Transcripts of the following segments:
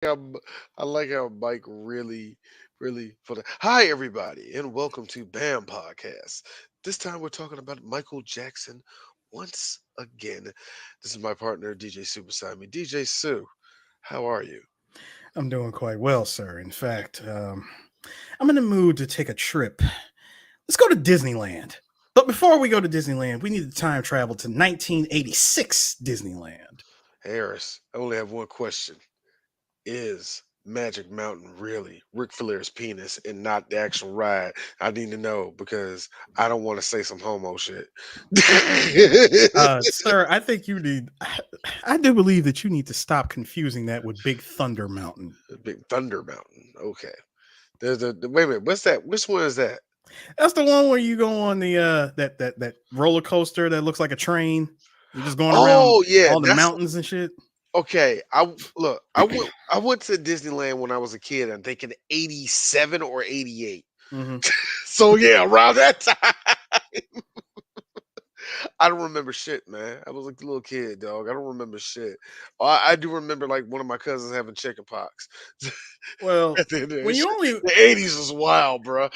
how, I like how Mike really put it. Hi, everybody, and welcome to BAM Podcast. This time we're talking about Michael Jackson once again. This is my partner, DJ Sue, beside me. DJ Sue, how are you? I'm doing quite well, sir. In fact, I'm in the mood to take a trip. Let's go to Disneyland. But before we go to Disneyland, we need to time travel to 1986 Disneyland. Harris, I only have one question. Is Magic Mountain really Ric Flair's penis and not the actual ride? I need to know because I don't want to say some homo shit. Sir, I think you need. I do believe that you need to stop confusing that with Big Thunder Mountain. Big Thunder Mountain. Okay. There's wait a minute. What's that? Which one is that? That's the one where you go on the that roller coaster that looks like a train. You're just going around Oh yeah, all the that's mountains and shit. okay. Look. I went to Disneyland when I was a kid. I'm thinking 87 or 88. Hmm. So yeah, around that time. I don't remember shit, man. I was like a little kid, dog. I don't remember shit. I do remember like one of my cousins having chicken pox. Well, At the end of that when you shit. only The 80s was wild, bro.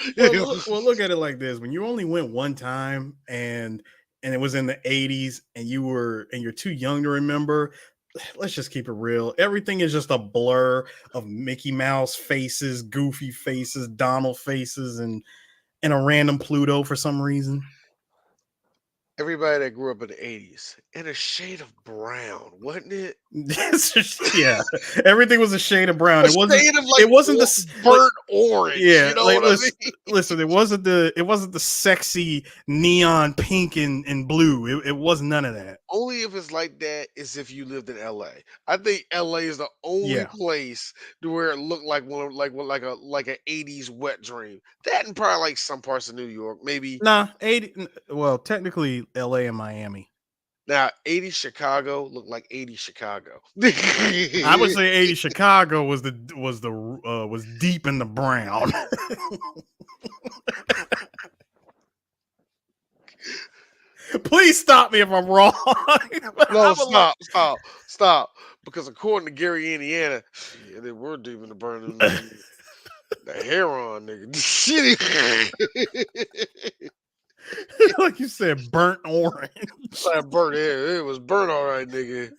look at it like this: when you only went one time, and it was in the '80s, and you're too young to remember. Let's just keep it real. Everything is just a blur of Mickey Mouse faces, Goofy faces, Donald faces, and a random Pluto for some reason. Everybody that grew up in the 80s in a shade of brown, wasn't it? Yeah, everything was a shade of brown. A It wasn't. shade of like It wasn't the like. burnt orange. Yeah, You know like what I mean? listen. It wasn't the sexy neon pink and blue. It was none of that. Only if it's like that is if you lived in LA. I think LA is the only Yeah. place to where it looked like like an 80s wet dream. That and probably like some parts of New York, maybe. Nah, 80. Well, technically, L.A. and Miami. Now 80s Chicago looked like 80s Chicago. I would say 80 Chicago was deep in the brown. Please stop me if I'm wrong. No, I would like. stop. Because according to Gary, Indiana, yeah, they were deep in the burning the heron nigga. Shit. Like you said, burnt orange. Like burnt hair. It was burnt all right, nigga.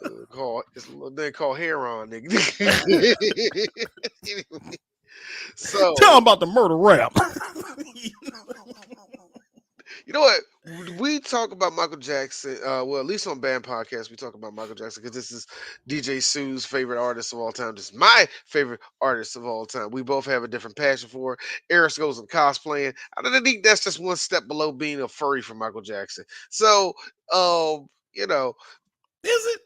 It's a little thing called heron, nigga. Anyway, Tell so them about the murder rap. you know what? We talk about Michael Jackson. Well, at least on Band Podcast, we talk about Michael Jackson because this is DJ Sue's favorite artist of all time. This is my favorite artist of all time. We both have a different passion for it. Eris goes in cosplaying. I don't think that's just one step below being a furry for Michael Jackson. So, you know, Is it?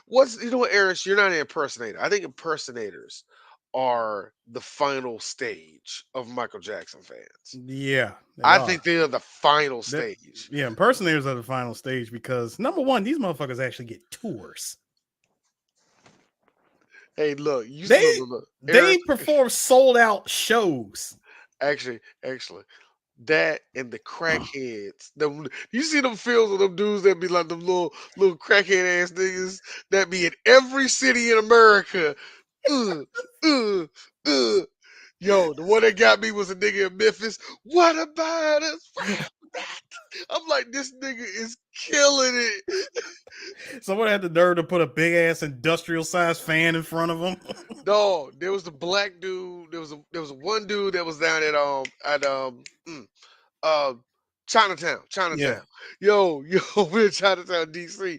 what's you know what, Eris, you're not an impersonator. I think impersonators are the final stage of Michael Jackson fans. Yeah, they I are. think they are the final That stage. yeah, impersonators are the final stage because number one, these motherfuckers actually get tours. Hey, look, They Eris, they perform sold out shows. actually, that and the crackheads. You see them films of them dudes that be like them little crackhead ass niggas that be in every city in America. Uh, uh, uh. Yo, the one that got me was a nigga in Memphis. What about us? I'm like, this nigga is killing it. Someone had the nerve to put a big ass industrial sized fan in front of them. No, there was the black dude. There was one dude that was down uh Yeah. Chinatown. Yo, we're in Chinatown, DC.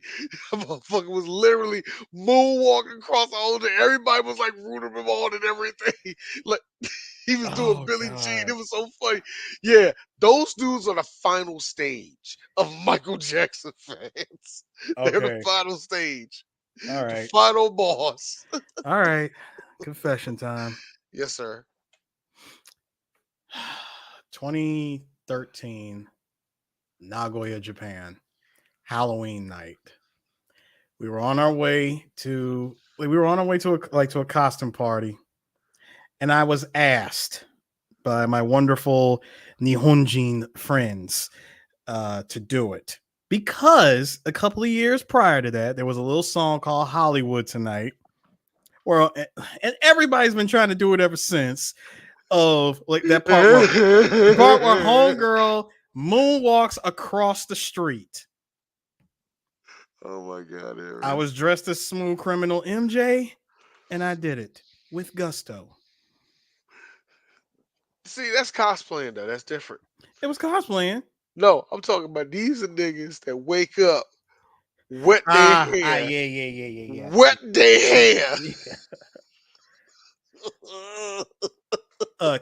That motherfucker was literally moonwalking across the whole thing. Everybody was like rooting him on and everything. Like he was doing Oh Billie Jean. God. It was so funny. Yeah, those dudes are the final stage of Michael Jackson fans. They're the Okay. final stage. All The right. final boss. All right. Confession time. Yes, sir. 2013, Nagoya, Japan. Halloween night. We were on our way to a costume party, and I was asked by my wonderful Nihonjin friends to do it because a couple of years prior to that, there was a little song called Hollywood Tonight Well, and everybody's been trying to do it ever since. Of like that part where homegirl moonwalks across the street. Oh my God, I Aaron. was dressed as smooth criminal MJ, and I did it with gusto. See, that's cosplaying though. That's different. It was cosplaying. No, I'm talking about these are niggas that wake up, wet their hair, Yeah, yeah, yeah, yeah, yeah. wet their hair. Yeah.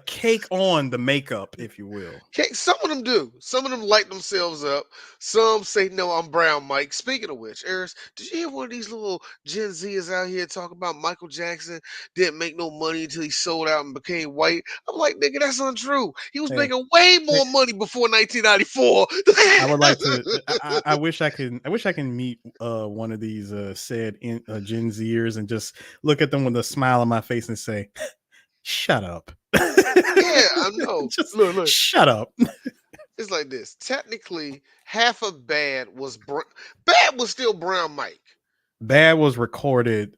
Cake on the makeup, if you will. Okay, some of them do. Some of them light themselves up. Some say, "No, I'm brown, Mike." Speaking of which, Eris, did you hear one of these little Gen Zers out here talking about Michael Jackson didn't make no money until he sold out and became white? I'm like, nigga, that's untrue. He was Hey, making way hey, more money before 1994. I would like to. I wish I could. I wish I can meet one of these Gen Zers and just look at them with a smile on my face and say, "Shut up." Yeah, I know. Just Look, look. shut up. It's like this. Technically, half of Bad was still Brown Mike. Bad was recording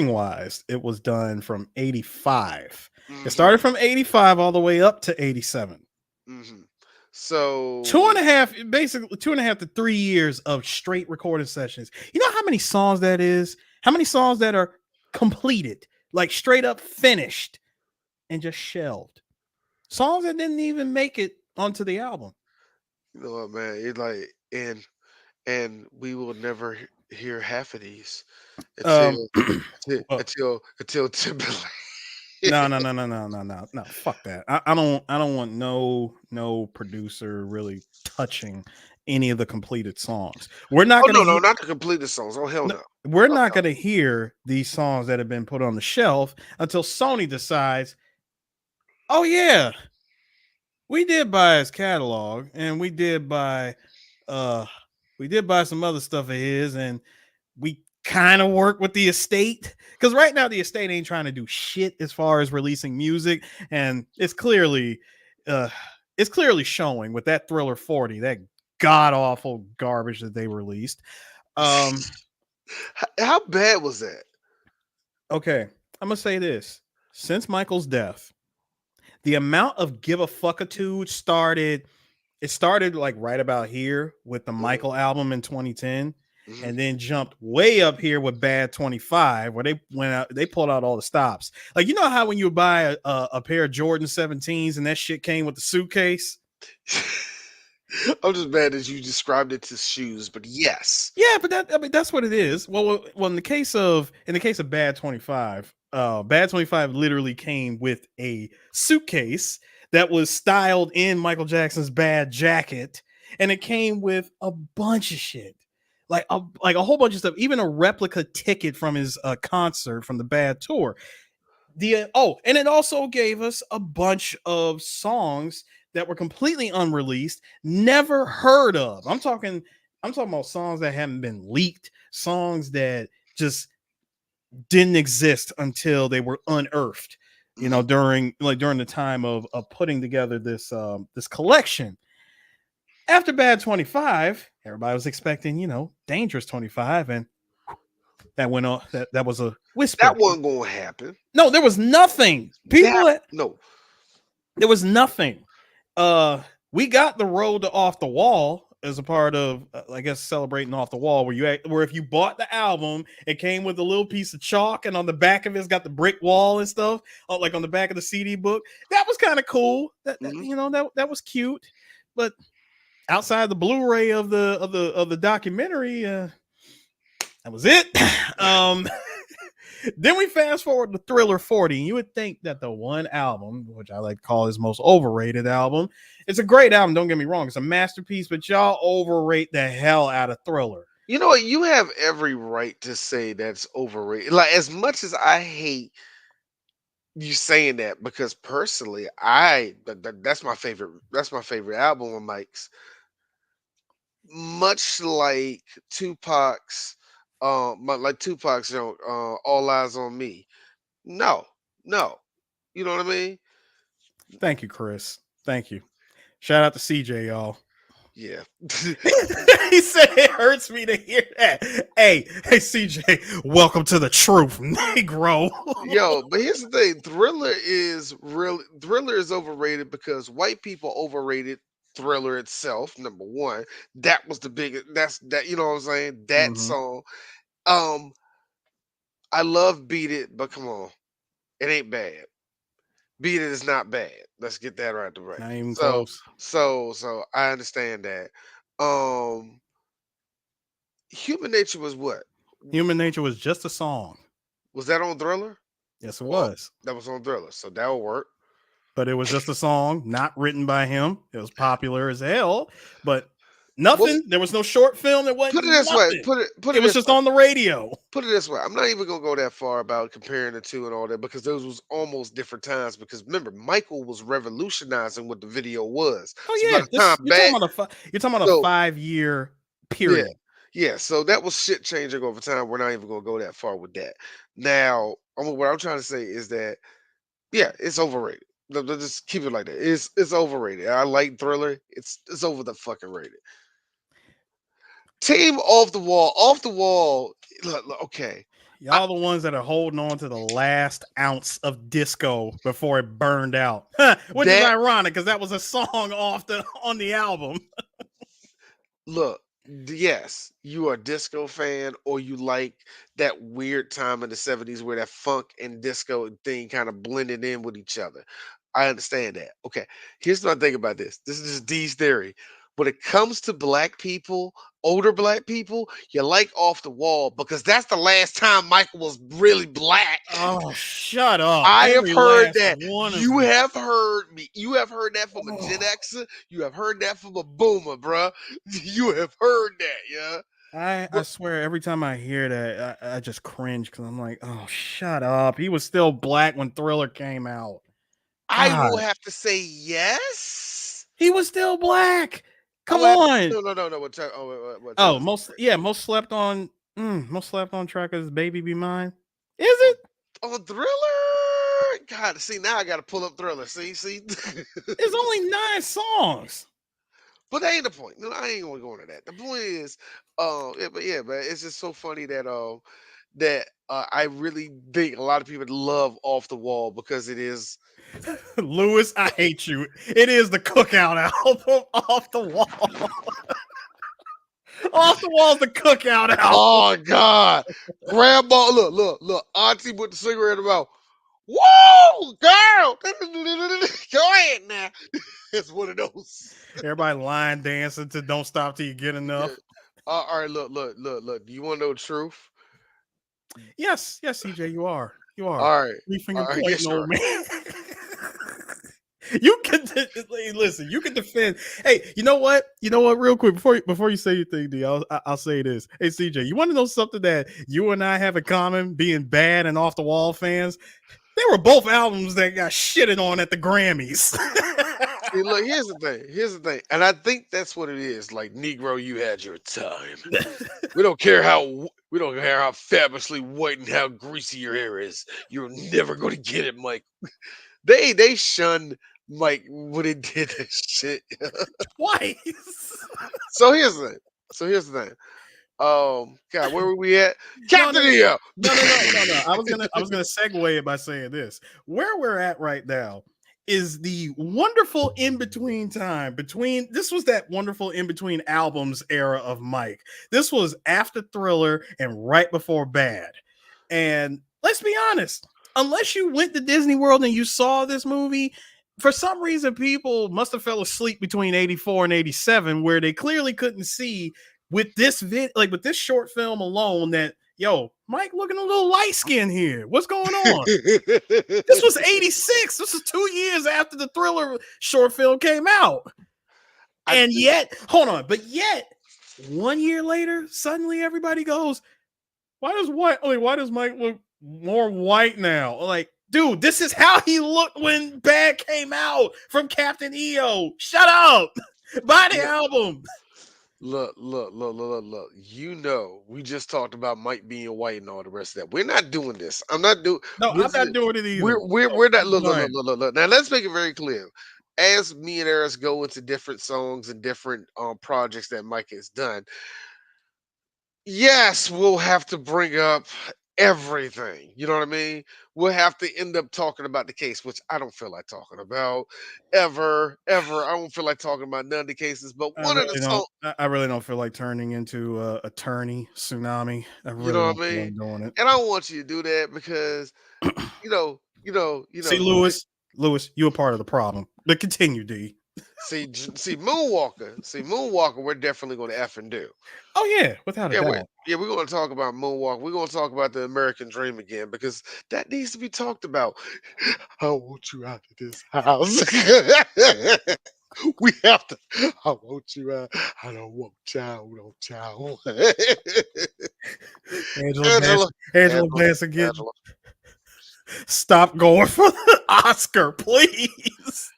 wise. It was done from 85. It started Hmm. from 85 all the way up to 87. Hmm. Two So and a half, basically 2.5 to 3 years of straight recording sessions. You know how many songs that is? How many songs that are completed, like straight up finished and just shelved? Songs that didn't even make it onto the album. you know what, man? It's like and we will never hear half of these Um, until until Timberlake. No, no, no, no, no, no, no, no. Fuck that. I don't want no producer really touching any of the completed songs. Oh no, no, not the completed songs. Oh hell no. We're Oh not hell. gonna hear these songs that have been put on the shelf until Sony decides, oh yeah, we did buy his catalog and uh we did buy some other stuff of his, and we kind of work with the estate because right now the estate ain't trying to do shit as far as releasing music, and uh it's clearly showing with that Thriller 40, that god awful garbage that they released. um How bad was that? okay, I'm gonna say this: since Michael's death, the amount of give a fuckitude started. It started like right about here with the Hmm. Michael album in 2010, Hmm. and then jumped way up here with Bad 25, where they went out, they pulled out all the stops. Like, you know how when you buy a pair of Jordan 17s and that shit came with the suitcase? I'm just mad that you described it to shoes, but yes. Yeah, but that, I mean, that's what it is. Well, in the case of Bad 25, Bad 25 literally came with a suitcase that was styled in Michael Jackson's Bad jacket, and it came with a bunch of shit, like a whole bunch of stuff, even a replica ticket from his concert from the Bad tour. And it also gave us a bunch of songs that were completely unreleased, never heard of. I'm talking about songs that haven't been leaked, songs that just didn't exist until they were unearthed, Hmm. during the time of putting together this collection. After Bad 25, everybody was expecting, Dangerous 25, and that went on. That was a That whisper. wasn't gonna happen. No, there was nothing. That no. There was nothing. Uh, we got the road to Off the Wall as a part of, I guess, celebrating Off the Wall, where if you bought the album, it came with a little piece of chalk, and on the back of it's got the brick wall and stuff, like on the back of the CD book. That was kind of cool. Hmm. That was cute, but outside the Blu-ray of the documentary, that was it. um, Then we fast forward to Thriller 40, and you would think that the one album, which I like to call his most overrated album, it's a great album, don't get me wrong, it's a masterpiece, but y'all overrate the hell out of Thriller. You know what? You have every right to say that's overrated. Like as much as I hate you saying that, because personally, that's my favorite. That's my favorite album of Mike's. Much like Tupac's, like Tupac's, All Eyes on Me. No, no, you know what I mean? Thank you, Chris. Thank you. Shout out to CJ, y'all. Yeah. He said it hurts me to hear that. He said it hurts me to hear that. Hey, CJ, welcome to the truth, Negro. Yo, but here's the thing: Thriller is overrated because white people overrated Thriller itself. Number one, that was the biggest. That's that. You know what I'm saying? That Hmm. song. Um, I love Beat It, but come on, it ain't bad. Beat It is not bad. Let's get that right to right. Not even So, close. so I understand that. Um, Human Nature was what? Human Nature was just a song. Was that on Thriller? Yes, it Well, was. that was on Thriller, so that will work. But it was just a song, not written by him. It was popular as hell, but What's nothing. There was no short film. There put it wasn't this way? nothing. Put It it was this just way. on the radio. Put it this way. I'm not even gonna go that far about comparing the two and all that because those was almost different times. Because remember, Michael was revolutionizing what the video was. So Oh by yeah, the this time bad, you're talking about a so 5 year yeah, period. yeah. So that was shit changing over time. We're not even gonna go that far with that. Now, what I'm trying to say is that yeah, it's overrated. Just keep it like that. It's overrated. I like Thriller. It's over the fucking rated. Team off the wall. Off the wall. Okay. I, Y'all the ones that are holding on to the last ounce of disco before it burned out. Which is that ironic because that was a song off the on the album. look, yes, you are a disco fan or you like that weird time in the 70s where that funk and disco thing kind of blended in with each other. I understand that. Okay, here's what I think about this. This is just D's theory. When it comes to black people, older black people, you like Off the Wall because that's the last time Michael was really black. Oh, shut up. I have Every heard last that. one of You them. have heard me. You have heard that from a Gen Oh. Xer. You have heard that from a boomer, bruh. You have heard that, yeah. I But swear every time I hear that I just cringe because I'm like, oh, shut up. He was still black when Thriller came out. I will God, have to say yes. he was still black. I Come will have, on. no. What Oh, Taylor say? most slept on track is "Baby Be Mine." Is it? On Thriller? God, see now I got to pull up Thriller. See. It's only 9 songs. But that ain't the point. No, I ain't gonna go into that. The point is, but it's just so funny that I really think a lot of people love Off the Wall because it is. Lewis, I hate you. It is the Cookout album. Off the Wall. Off the Wall is the Cookout album. Oh God, Grandma, look, Auntie put the cigarette in her mouth. Whoa, girl, go ahead now. It's one of those. Everybody line dancing to "Don't Stop Till You Get Yeah. Enough." All right, look. Do you want to know the truth? Yes, yes, CJ, you are. You are. All right, Three finger I guess pointing, you're old right. man. You can listen. You can defend. Hey, you know what? You know what? Real quick before you say your thing, D, I'll say this. Hey, CJ, you want to know something that you and I have in common? Being bad and off the wall fans. They were both albums that got shitted on at the Grammys. See, look, here's the thing. Here's the thing, and I think that's what it is. Like Negro, you had your time. We don't care how fabulously white and how greasy your hair is. You're never going to get it, Mike. They shunned Mike when he did that shit. Twice. So here's the thing. God, where were we at? No, no, Captain EO. no. I was gonna segue it by saying this. Where we're at right now is the wonderful in between time between this was that wonderful in between albums era of Mike. This was after Thriller and right before Bad. And let's be honest, unless you went to Disney World and you saw this movie, for some reason people must have fell asleep between 84 and 87 where they clearly couldn't see with this like with this short film alone that yo, Mike looking a little light skinned here. What's going on? This was 86. This is 2 years after the Thriller short film came out. I And think yet, hold on, but yet 1 year later, suddenly everybody goes, why does Mike look more white now? Like, dude, this is how he looked when Bad came out from Captain EO. Shut up. Buy the look, album. look. You know, we just talked about Mike being white and all the rest of that. We're not doing this. I'm not doing. No, I'm not doing it either. So We're not. keep going. Look. Now let's make it very clear. as me and Eris go into different songs and different projects that Mike has done, yes, we'll have to bring up everything. You know what I mean? We'll have to end up talking about the case, which I don't feel like talking about ever. I don't feel like talking about none of the cases. But I one of the really don't. songs, I really don't feel like turning into a attorney tsunami. I you really know don't what I feel mean? like doing it. And I don't want you to do that because See, Lewis, you a part of the problem. But continue, D. Moonwalker, we're definitely going to F and do. Oh yeah, without a doubt. We're going to talk about Moonwalker. We're going to talk about the American Dream again because that needs to be talked about. I want you out of this house. We have to. I want you out. I don't want child. No child. Angela Angela, Bassett. Angela Angela, Bassett again. Angela. Stop going for the Oscar, please.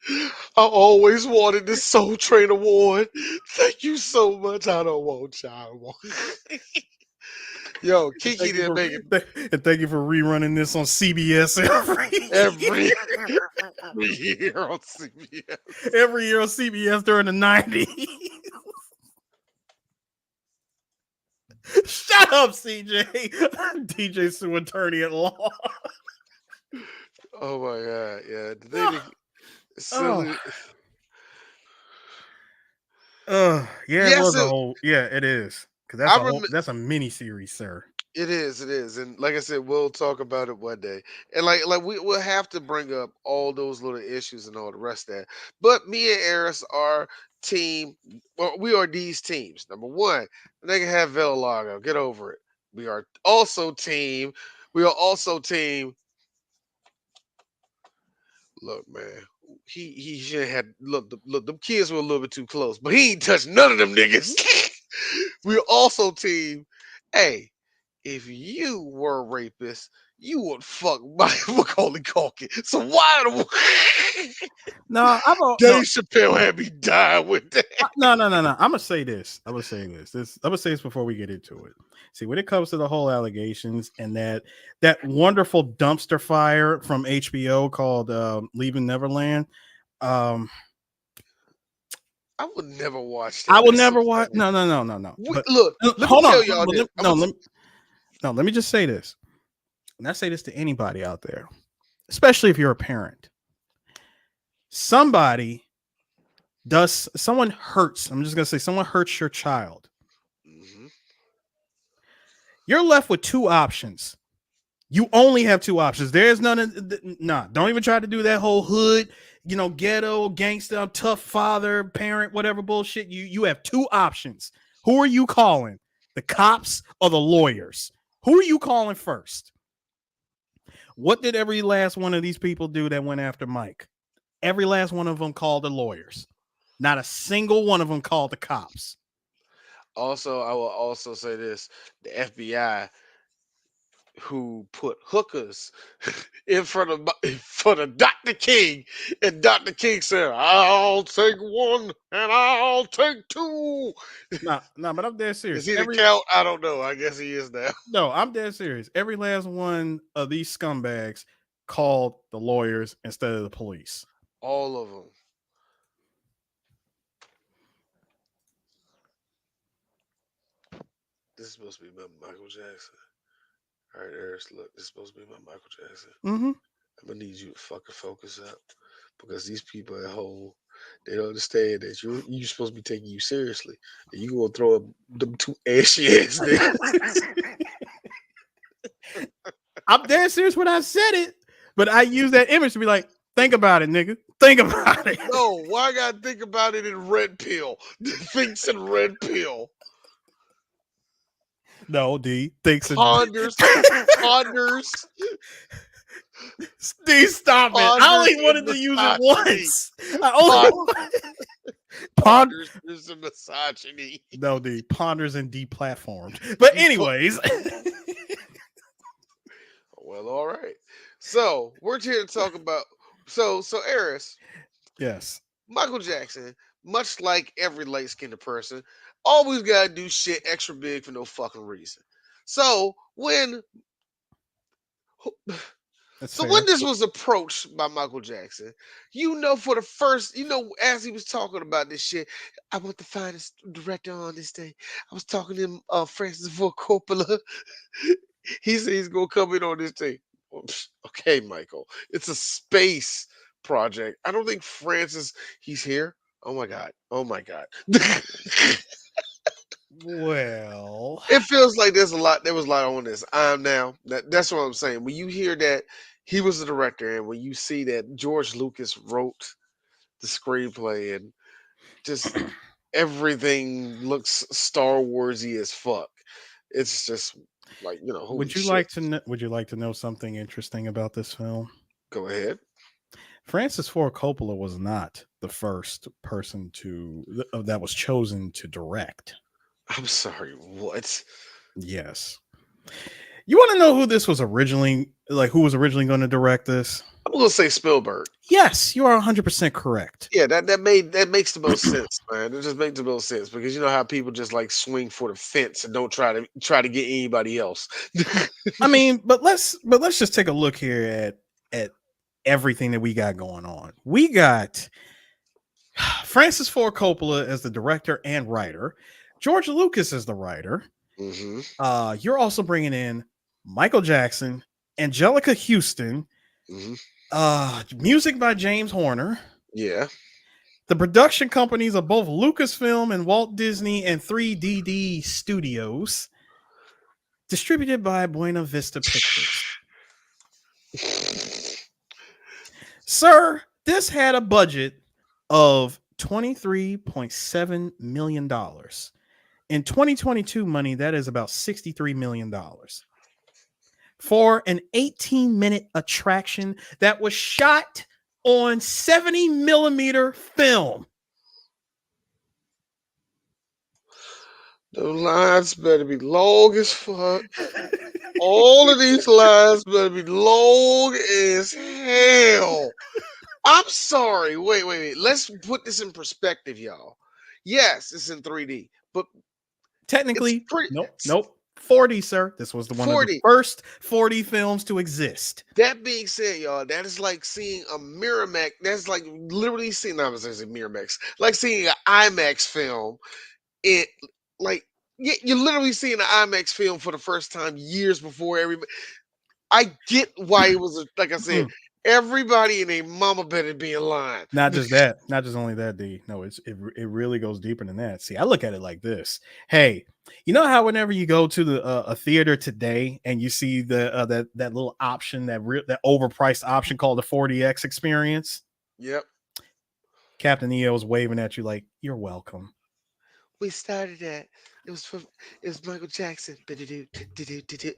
I always wanted this Soul Train award. Thank you so much. I don't want child. Yo, And Kiki didn't make it thank you for rerunning this on CBS every every year on CBS. every year on CBS during the 90s. Shut up, CJ. DJ Sue attorney at law. Oh my god, yeah. The thing oh, that silly. yeah, it Yes, was a whole. Yeah, it is because that's I a whole. remember. That's a mini series, sir. It is, and like I said, we'll talk about it one day. And we'll have to bring up all those little issues and all the rest of that. But me and Eris are team. Well, we are these teams. Number one, they can have Villalago. Get over it. We are also team. We are also team. Look, man. He should have had look. Them kids were a little bit too close, but he ain't touched none of them niggas. We're also team. Hey, if you were a rapist, you would fuck my Macaulay Culkin. So why the No, no, Dave Chappelle had me die with that? no. I'm gonna say this. I'm gonna say this. I'm gonna say this before we get into it. See, when it comes to the whole allegations and that wonderful dumpster fire from HBO called Leaving Neverland, um, I would never watch I that. will That's so never watch. funny. No. But Look, let me hold on. tell y'all this. No, let me just say this. And I say this to anybody out there, especially if you're a parent. Someone hurts. I'm just gonna say someone hurts your child. Mhm. You're left with two options. You only have two options. There's none. Nah, don't even try to do that whole hood, ghetto, gangster, tough father, parent, whatever bullshit. You have two options. Who are you calling? The cops or the lawyers? Who are you calling first? What did every last one of these people do that went after Mike? Every last one of them called the lawyers. Not a single one of them called the cops. Also, I will also say this: the FBI who put hookers in front of Dr. King, and Dr. King said, "I'll take one and I'll take two." Nah, but I'm dead Is serious. he the count? I don't know. I guess he is now. No, I'm dead serious. Every last one of these scumbags called the lawyers instead of the police. All of them. This is supposed to be my Michael Jackson. All right, Eris, look, this is supposed to be my Michael Jackson. Mm-hmm. I'm gonna need you to fucking focus up because these people at home, they don't understand that you supposed to be taking you seriously, and you gonna throw up them two ashy ass niggas. I'm dead serious when I said it, but I use that image to be like, think about it, nigga. Think about it. No, why I gotta think about it in red pill? Thinks in red pill. No, D thinks it. Ponders, ponders, D, stop it. I ponders only and wanted to use it misogyny. once. I only Pon- pond. ponders and misogyny. No, D ponders and deplatformed. But Po- anyways, well, all right. So we're here to talk about so Eris, yes. Michael Jackson, much like every light skinned person, always gotta do shit extra big for no fucking reason. So when That's So when fair. this was approached by Michael Jackson, for the first, as he was talking about this shit, I want the finest director on this thing. I was talking to him, Francis Ford Coppola. He said he's gonna come in on this thing. Well, okay, Michael, it's a space project. I don't think Francis. He's here. Oh my god. Oh my god. Well, It feels like there's a lot. There was a lot on this. Now. That's what I'm saying. When you hear that he was the director, and when you see that George Lucas wrote the screenplay, and just everything looks Star Warsy as fuck. It's just like holy shit. would you like to know something interesting about this film? Go ahead. Francis Ford Coppola was not the first person that was chosen to direct. I'm sorry. What? Yes. You want to know who this was originally who was originally going to direct this? I'm gonna say Spielberg. Yes, you are 100% correct. Yeah, that makes the most sense, man. It just makes the most sense because you know how people just like swing for the fence and don't try to get anybody else. I mean, but let's just take a look here at everything that we got going on. We got Francis Ford Coppola as the director and writer, George Lucas as the writer. Hmm. You're also bringing in Michael Jackson, Angelica Houston, Hmm. music by James Horner. Yeah. The production companies of both Lucasfilm and Walt Disney and 3DD Studios, distributed by Buena Vista Pictures. Sir, this had a budget of $23.7 million. In 2022 money, that is about $63 million for an 18-minute attraction that was shot on 70 millimeter film. The lines better be long as fuck. All of these lines better be long as hell. I'm sorry. Wait. Let's put this in perspective, y'all. Yes, it's in 3D, but it's Technically, pretty nope. 40, sir. This was one of the 40. first 40 films to exist. That being said, y'all, that is like seeing a Miramax. That's like literally seeing. I was saying Miramax, like seeing an IMAX film. It like you're literally seeing an IMAX film for the first time years before everybody. I get why it was like I said. Mm. Everybody and their mama better be in line. Not just that, not just only that, D. No, it really goes deeper than that. See, I look at it like this. Hey, you know how whenever you go to a theater today and you see that little option, that overpriced option called the 40X experience, Yep. Captain Eo is waving at you like you're welcome. We started that. It was Michael Jackson. Do-do-do, do-do-do-do.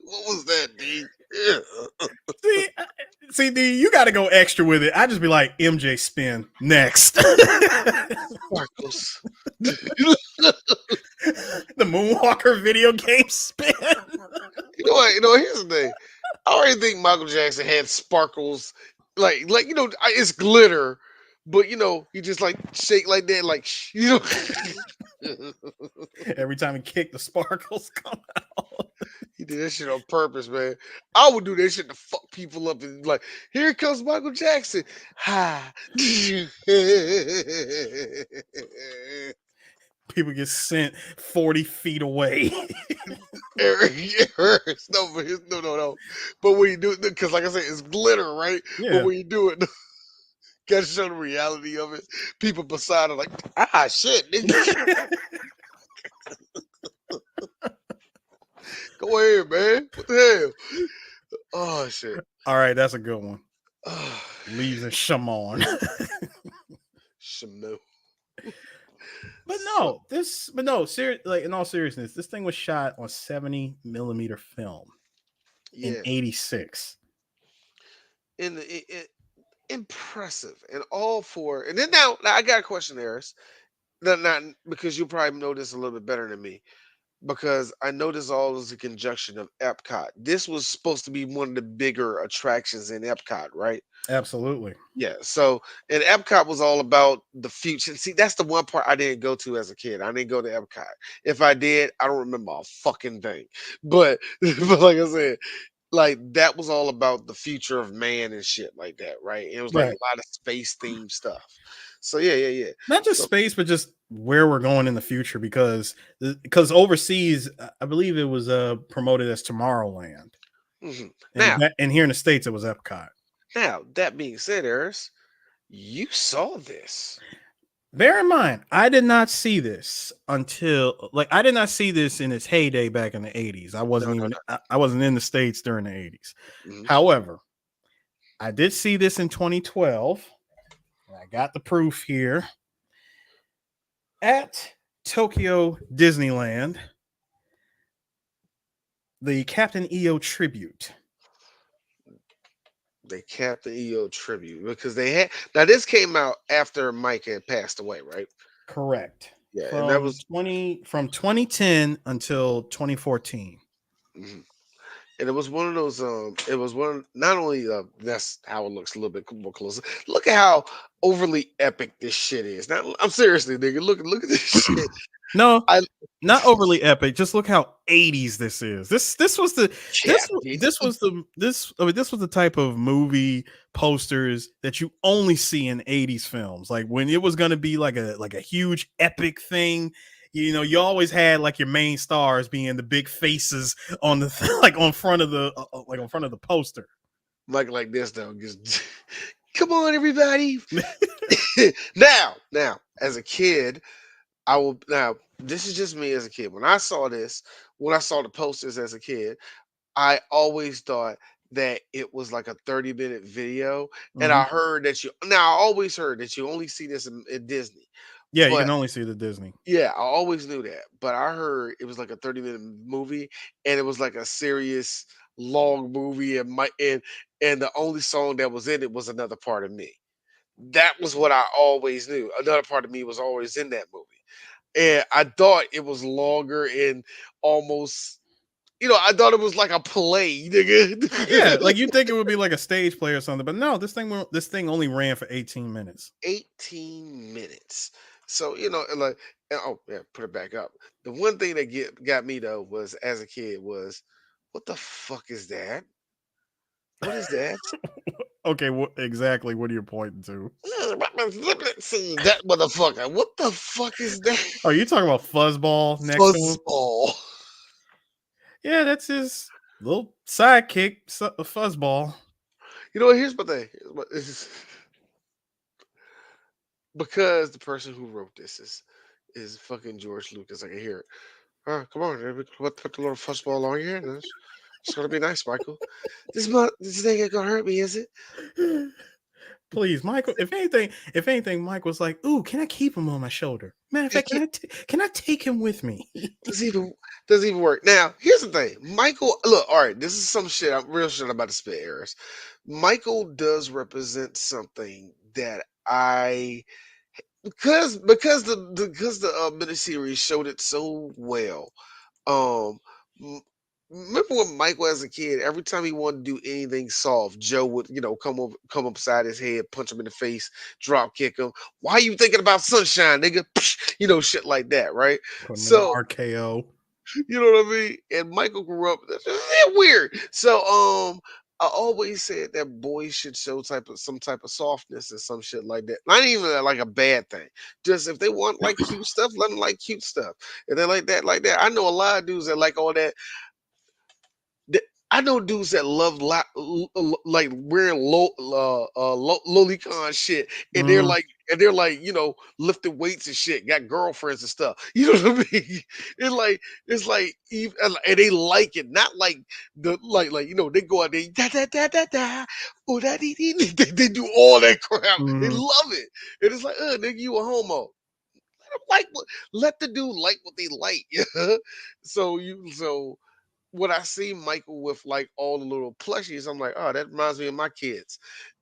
What was that, D? Yeah. See, see, D, you got to go extra with it. I just be like MJ spin next. Sparkles. The Moonwalker video game spin. You know what? You know, here's the thing. I already think Michael Jackson had sparkles, like it's glitter, but he just like shake like that, like Every time he kicked, the sparkles come out. he did that shit on purpose, man. I would do that shit to fuck people up and like, here comes Michael Jackson. Hi. People get sent 40 feet away. It hurts. No, no. But when you do it, because like I said, it's glitter, right? But Yeah. when you do it, gotta show the reality of it. People beside are like, ah, shit, nigga. Go ahead, man. What the hell? Oh shit. All right, that's a good one. Oh, Leaves and Shamon. Shamo. So like in all seriousness, this thing was shot on 70 millimeter film in yeah, '86. in impressive and all for. And then now I got a question, Eris. Not because you probably know this a little bit better than me. because I noticed all as a conjunction of Epcot. This was supposed to be one of the bigger attractions in Epcot, right? Absolutely. Yeah. So, and Epcot was all about the future. See, that's the one part I didn't go to as a kid. I didn't go to Epcot. If I did, I don't remember a fucking thing. But, but like I said, like that was all about the future of man and shit like that, right? It was like Right. a lot of space themed stuff. So yeah, yeah, yeah. Not just So space, but just where we're going in the future because overseas, I believe it was promoted as Tomorrowland, mhm. and Now, and here in the states it was Epcot. now that being said, Eris, you saw this. Bear in mind, I did not see this until I did not see this in its heyday back in the 80s. No, no, I wasn't in the states during the 80s. no. Mhm. However, I did see this in 2012. And I got the proof here at Tokyo Disneyland, the Captain EO tribute. They capped the EO tribute because they had now this came out after Mike had passed away, right? Correct. Yeah, and that was From 2010 until 2014. mhm. And it was one of those it was one not only that's how it looks a little bit more closer. Look at how overly epic this shit is. Now I'm seriously, nigga, look at this shit. No, I not overly epic. Just look how 80s this is. This was the Captain. this was the type of movie posters that you only see in 80s films. Like when it was going to be like a huge epic thing, you always had like your main stars being the big faces on the like on front of the on front of the poster. Like this though. Just come on, everybody. Now, as a kid, I will now. This is just me as a kid. When I saw this, when I saw the posters as a kid, I always thought that it was like a 30-minute video. And I Mhm. heard that you now I always heard that you only see this in Disney. Yeah, you But can only see the Disney. yeah, I always knew that. But I heard it was like a 30-minute movie and it was like a serious long movie and the only song that was in it was Another Part of Me. That was what I always knew. Another Part of Me was always in that movie. And I thought it was longer and almost I thought it was like a play, Yeah, nigga. like you think it would be like a stage play or something, but no, this thing only ran for 18 minutes. 18 minutes. So, and like, oh, yeah, put it back up. The one thing that got me though was as a kid was, what the fuck is that? What is that? Okay, exactly what are you pointing to? See that motherfucker. What the fuck is that? Oh, you talking about Fuzzball next to him? Fuzzball. Yeah, that's his little sidekick, Fuzzball. Here's my thing. Because the person who wrote this is fucking George Lucas. I can hear it. Come on, man, put the little fuzzball on here. It's gonna be nice, Michael. This thing ain't gonna hurt me, is it? Please, Michael. If anything, Mike was like, "Ooh, can I keep him on my shoulder? Matter of It fact, can't, can I take him with me?" doesn't even work. Now, here's the thing. Michael, look, all right, this is some shit. I'm real shit about to spit, Harris. Michael does represent something that I because the miniseries showed it so well. Um, m- Remember when Michael as a kid, every time he wanted to do anything soft, Joe would, come upside his head, punch him in the face, drop kick him. Why you thinking about sunshine, nigga? Shit like that, right? Put him in the So, RKO. you know what I mean? And Michael grew up that's weird. So, I always said that boys should show some type of softness and some shit like that. Not even like a bad thing. Just if they want like cute stuff, let them like cute stuff. If they like that, like that. I know a lot of dudes that like all that I know dudes that love like wearing lolicon shit, and Mhm. they're like lifting weights and shit, got girlfriends and stuff. You know what I mean? It's like even and they like it, not like the like they go out there da da da da da, oh da dee dee. They do all that crap. They Mhm. love it, and it's like, nigga, you a homo. Let 'em let the dude like what they like. So when I see Michael with like all the little plushies, I'm like, oh, that reminds me of my kids.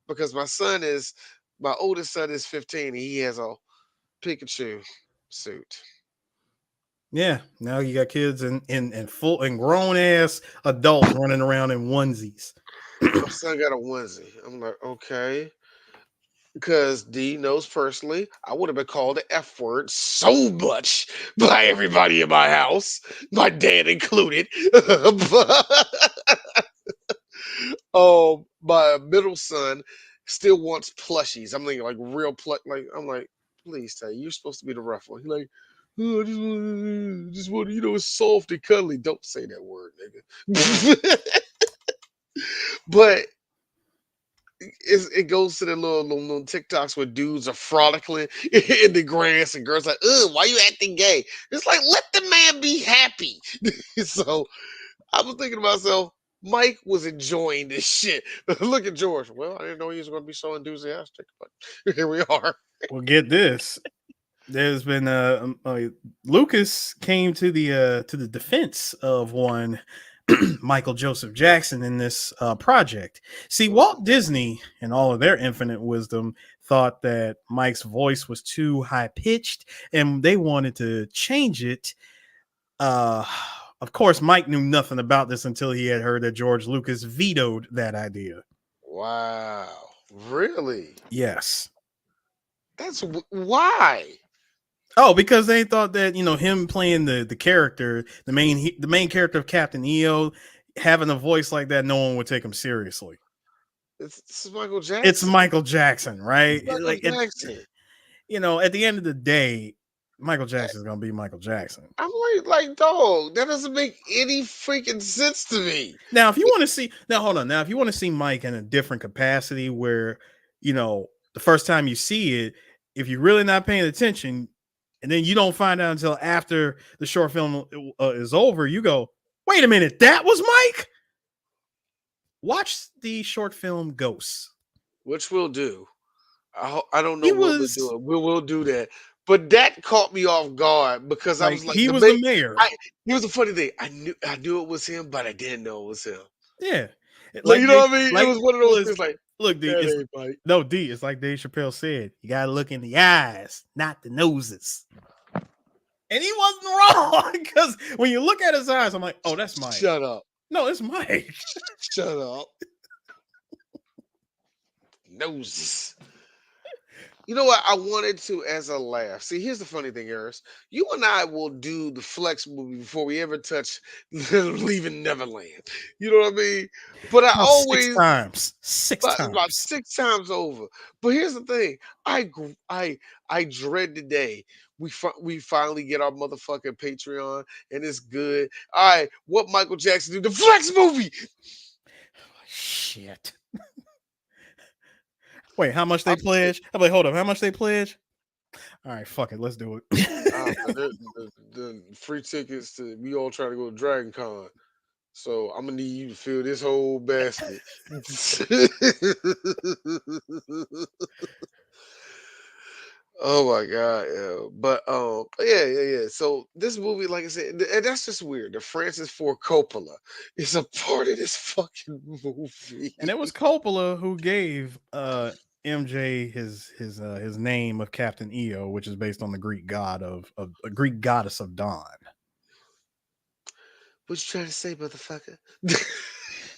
Because my oldest son is 15 and he has a Pikachu suit. Yeah, now you got kids and full and grown ass adults running around in onesies. My son got a onesie. I'm like, okay. Because D knows personally, I would have been called the F word so much by everybody in my house, my dad included. But my middle son still wants plushies. I'm thinking like real like I'm like, please Tay, you're supposed to be the rough one. He's like, oh, just want it's soft and cuddly. Don't say that word, nigga. But it goes to the little TikToks where dudes are frolicking in the grass and girls like, ugh, why you acting gay? It's like, let the man be happy. So I was thinking to myself, Mike was enjoying this shit. Look at George. Well, I didn't know he was going to be so enthusiastic, but here we are. Well, get this. There's been Lucas came to the defense of one Michael Joseph Jackson in this project. See, Walt Disney, in all of their infinite wisdom, thought that Mike's voice was too high pitched, and they wanted to change it. Uh, of course, Mike knew nothing about this until he had heard that George Lucas vetoed that idea. Wow. Really? Yes. Why? Oh, because they thought that him playing the character, the main character of Captain EO, having a voice like that, no one would take him seriously. This is Michael It's Jackson. Michael Jackson, right? It's Michael Like Jackson. at the end of the day, Michael Jackson's gonna be Michael Jackson. I'm like, dog, that doesn't make any freaking sense to me. Now, if you want to see, now hold on, now if you want to see Mike in a different capacity, where the first time you see it, if you're really not paying attention, and then you don't find out until after the short film is over, you go, wait a minute, that was Mike. Watch the short film Ghosts. Which we'll do. I don't know He what we're was doing. We'll do that. But that caught me off guard because I like was like he the was the mate. mayor. I Here's the funny thing. I knew it was him, but I didn't know it was him. Yeah, Like you know Dave, what I mean? It like was one of those was things. Like look, D, that it's ain't Mike. no D. It's like Dave Chappelle said, you gotta look in the eyes, not the noses. And he wasn't wrong because when you look at his eyes, I'm like, oh, that's Mike. Shut up. No, it's Mike. Shut up. Noses. You know what? I wanted to as a laugh. See, here's the funny thing, Eris. You and I will do the Flex movie before we ever touch Leaving Neverland. You know what I mean? But I About six always times. Six about times. 6 times over. But here's the thing: I dread the day we finally get our motherfucking Patreon and it's good. All right, what Michael Jackson do? The Flex movie. Shit. Wait, how much they I'm sick. pledge? I'm like, hold up, how much they pledge? All right, fuck it, let's do Ah, it. man, the free tickets to we all trying to go to Dragon Con. So I'm gonna need you to fill this whole basket. Oh my god, yeah. But yeah. So this movie, like I said, and that's just weird. The Francis Ford Coppola is a part of this fucking And movie. it was Coppola who gave MJ his name of Captain Eo, which is based on the Greek god of a Greek goddess of dawn. What you trying to say, motherfucker?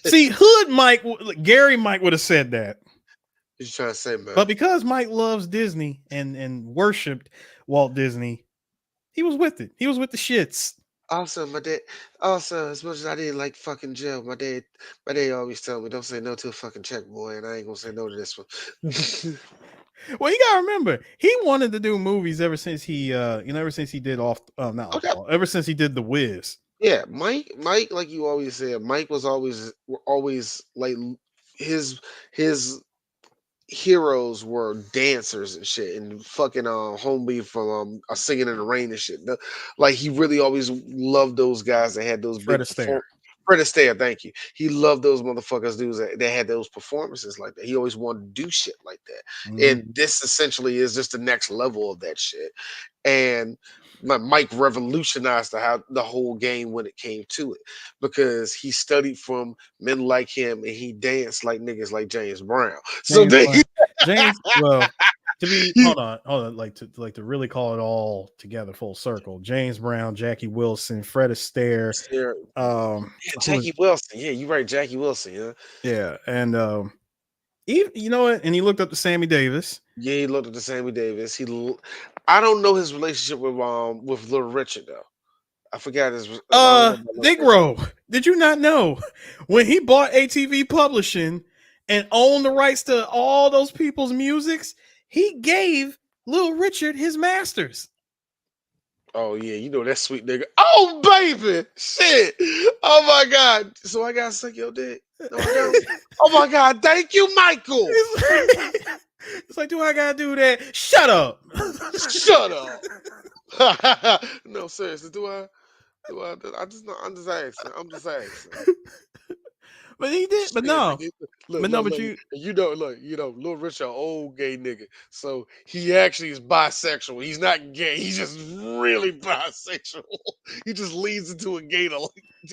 See, Hood Mike, Gary Mike would have said that, What you trying to say, man? but because Mike loves Disney and worshipped Walt Disney, he was with it. He was with the shits. Also, my dad. Also, as much as I didn't like fucking jail, my dad always tell me, "Don't say no to a fucking check, boy," and I ain't gonna say no to this one. Well, you gotta remember, he wanted to do movies ever since ever since he did not Oh, off the wall, ever since he did The Wiz. yeah, Mike, like you always said, Mike was always like his his heroes were dancers and shit, and fucking homie from Singing in the Rain and shit. Like he really always loved those guys that had those Fred big Astaire. Fred Astaire, thank you. He loved those motherfuckers, dudes that had those performances like that. He always wanted to do shit like that, Mhm. and this essentially is just the next level of that shit. And Mike revolutionized the whole game when it came to it because he studied from men like him and he danced like niggas like James Brown. So James they Brown. James, well, To be hold on, like to really call it all together full circle. James Brown, Jackie Wilson, Fred Astaire, Sarah- yeah, who was Jackie Wilson. Yeah, you're right, Jackie Wilson. Yeah, yeah, and you know what? And he looked up to Sammy Davis. yeah. He looked at the Sammy Davis. I don't know his relationship with Little Richard though. I forgot his. I don't know about Little Richard. Negro, did you not know when he bought ATV Publishing and owned the rights to all those people's musics, he gave Little Richard his masters. Oh yeah, you know that sweet nigga. Oh baby, shit. Oh my god. So I gotta suck your dick. No, I don't. Oh my god. Thank you, Michael. It's like, do I gotta do that? Shut up. Shut up. No, seriously. Do I? Do I? I just know. I'm just asking. I'm just asking. But he did. But Shit, no. nigga. Look, But no. look, But look. you. Look. Little Rich, an old gay nigga. So he actually is bisexual. He's not gay. He's just really bisexual. He just leads into a gay,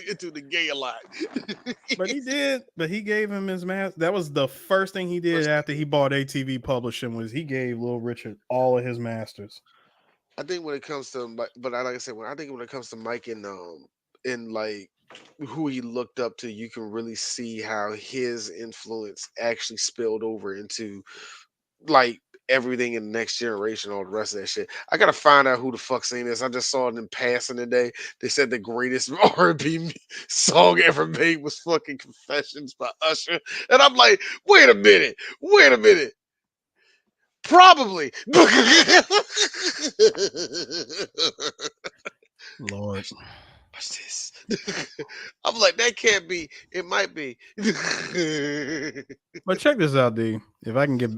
into the gay a lot. But he did. But he gave him his mask. That was the first thing he did First after he thing, bought ATV Publishing was he gave Little Richard all of his masters. I think when it comes to, but like I said, when I think when it comes to Mike and like who he looked up to, you can really see how his influence actually spilled over into like everything in the next generation, all the rest of that shit. I gotta find out who the fuck seen this. I just saw it in passing today. They said the greatest R&B song ever made was fucking "Confessions" by Usher, and I'm like, wait a minute. Probably. Lord. What's this? I'm like, that can't be. It might be. But check this out, D. If I can get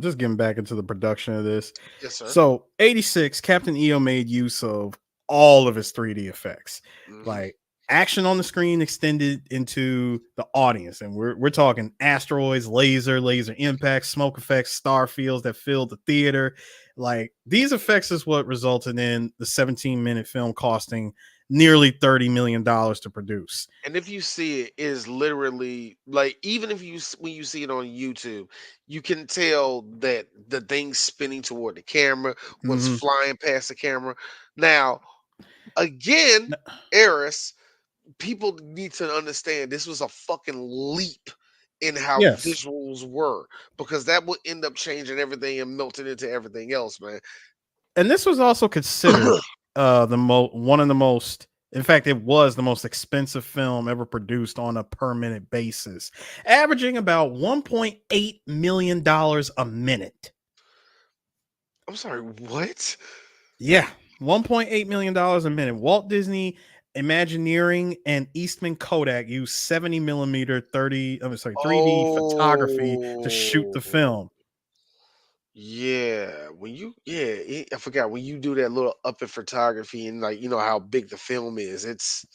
just getting back into the production of this. Yes, sir. So 86, Captain EO made use of all of his 3D effects. Hmm. Like action on the screen extended into the audience. And we're talking asteroids, laser impacts, smoke effects, star fields that filled the theater. Like these effects is what resulted in the 17-minute film costing nearly $30 million to produce. And if you see it, is literally like even if when you see it on YouTube, you can tell that the thing spinning toward the camera, what's Mm-hmm. flying past the camera. Now, again, Eris, people need to understand this was a fucking leap in how Yes. visuals were because that would end up changing everything and melting into everything else, man. And this was also considered one of the most, in fact it was the most expensive film ever produced on a per minute basis, averaging about 1.8 million dollars a minute. I'm sorry, what? Yeah, 1.8 million dollars a minute. Walt Disney Imagineering and Eastman Kodak used 70 millimeter 3D photography to shoot the Oh, film. yeah. I forgot when you do that little up in photography and like you know how big the film is. It's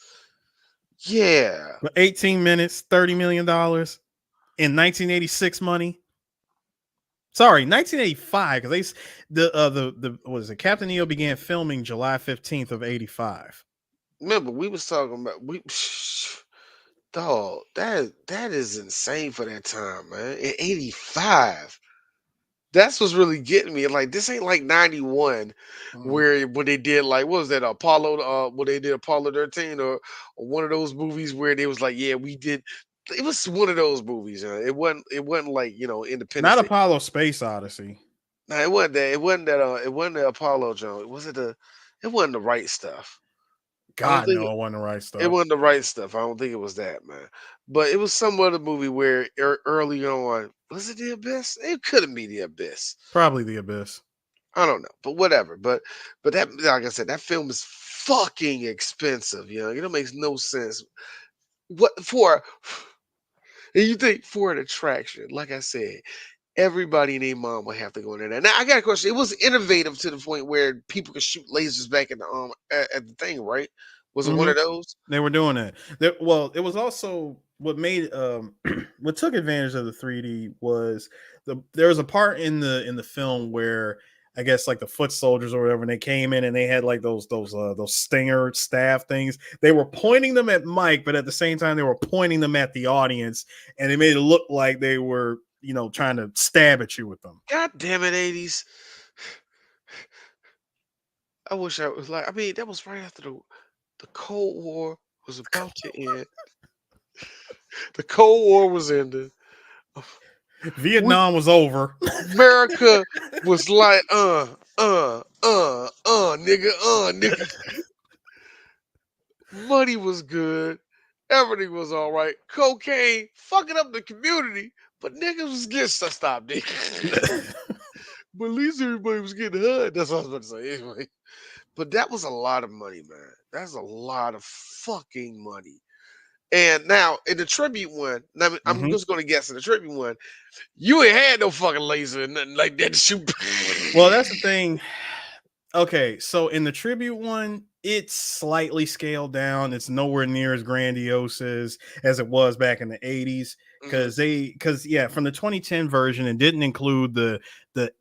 yeah. But 18 minutes, $30 million dollars in 1986 money. Sorry, 1985, because the what is it? Captain EO began filming July 15th of 85. Remember, we was talking about we dog, that is insane for that time, man. In 85. That's what's really getting me. Like this ain't like 91 Mhm. where when they did like what was that Apollo when they did Apollo 13 or one of those movies where they was like, yeah, we did it was one of those movies. It wasn't like, Independence Not Day. Apollo Space Odyssey. No, it wasn't that. It wasn't the Apollo joint. It wasn't the right stuff. I don't God, think no, it wasn't the right it stuff. wasn't the right stuff. I don't think it was that, man. But it was some other movie where early on, was it The Abyss? It couldn't be The Abyss. Probably The Abyss. I don't know, but whatever. But that, like I said, that film is fucking expensive. It don't makes no sense. What for? And you think for an attraction? Like I said, everybody and their mom would have to go in there. Now I got a question. It was innovative to the point where people could shoot lasers back in the at the thing, right? Was it one Hmm. of those? They were doing that. Well, it was also what made what took advantage of the 3D was there was a part in the film where I guess like the foot soldiers or whatever, and they came in and they had like those stinger staff things. They were pointing them at Mike, but at the same time they were pointing them at the audience, and it made it look like they were trying to stab at you with them. God damn it, 80s. I wish I was like, I mean, that was right after the Cold War was about to end. The Cold War was ending. We, Vietnam was over. America was like, nigga. Money was good. Everything was all right. Cocaine fucking up the community, but niggas was getting stuff stopped, nigga. But at least everybody was getting hurt. That's what I was about to say anyway. But that was a lot of money, man. That's a lot of fucking money. And now in the tribute one, now I'm Hmm. just gonna guess in the tribute one, you ain't had no fucking laser and nothing like that to shoot. Well, that's the thing. Okay, so in the tribute one, it's slightly scaled down. It's nowhere near as grandiose as it was back in the 80s. Hmm. Because yeah, from the 2010 version, it didn't include the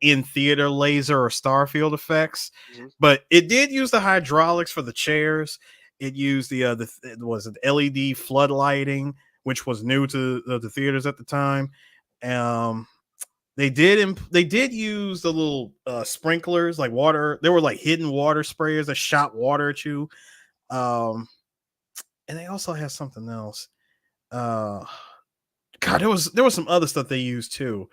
in theater laser or starfield effects, Hmm. but it did use the hydraulics for the chairs. It used the it was it LED floodlighting, which was new to the theaters at the time. Um, they did use the little sprinklers, like water. There were like hidden water sprayers that shot water at you. Um, and they also had something else. Uh, God, there was some other stuff they used too,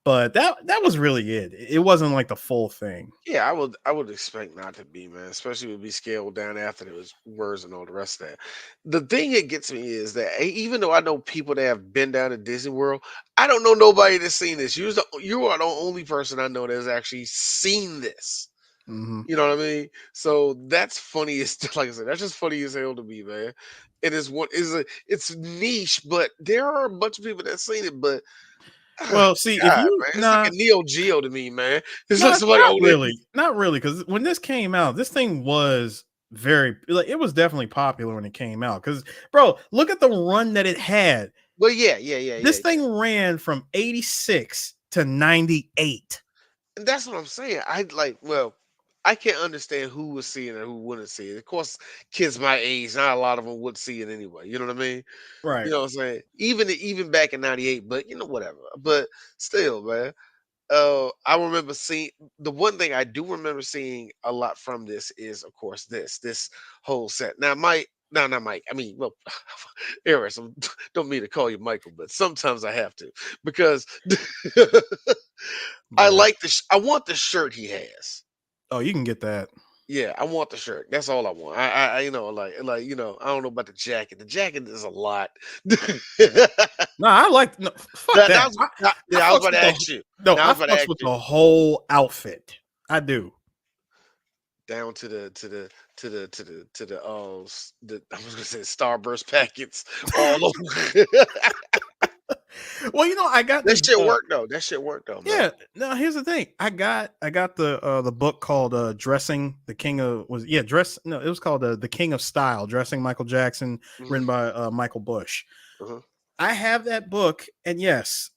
but that was really it. It wasn't like the full thing. Yeah, I would expect not to be, man. Especially would be scaled down after there was words and all the rest of that. The thing that gets me is that even though I know people that have been down to Disney World, I don't know nobody that's seen this. You are the only person I know that's actually seen this. Hmm. You know what I mean? So that's funny as like I said, that's just funny as hell to me, man. It is what is a it's niche, but there are a bunch of people that seen it, but ah, Well, see, if God, you man, it's like a nah, Neo Geo to me, man. It's like not somebody not over there. really, not really, because when this came out, this thing was very like it was definitely popular when it came out. Because bro, look at the run that it had. Well, yeah, yeah, yeah, yeah, This yeah. thing ran from 86 to 98. And that's what I'm saying. Well, I can't understand who was seeing it and who wouldn't see it. Of course, kids my age, not a lot of them would see it anyway. You know what I mean? You Right. know what I'm saying? Even back in '98, but whatever. But still, man. I remember seeing the one thing I do remember seeing a lot from this is, of course, this whole set. Now, Mike, no, not Mike. I mean, well, Eris, I don't mean to call you Michael, but sometimes I have to because I Yeah. like I want the shirt he has. Oh, you can get that. Yeah, I want the shirt. That's all I want. I don't know about the jacket. The jacket is a lot. No, I like no, fuck That that. was I I was fucks about with to the ask you. no, Now I I was about to fucks ask with you. the whole outfit. I do. Down to the I was gonna say starburst packets all over. Well, I got this. That shit worked though. That shit worked though, man. Yeah. No, here's the thing. I got the book called "Dressing the King of" was yeah dress. No, it was called "The King of Style: Dressing Michael Jackson," Hmm. written by Michael Bush. Uh-huh. I have that book, and yes,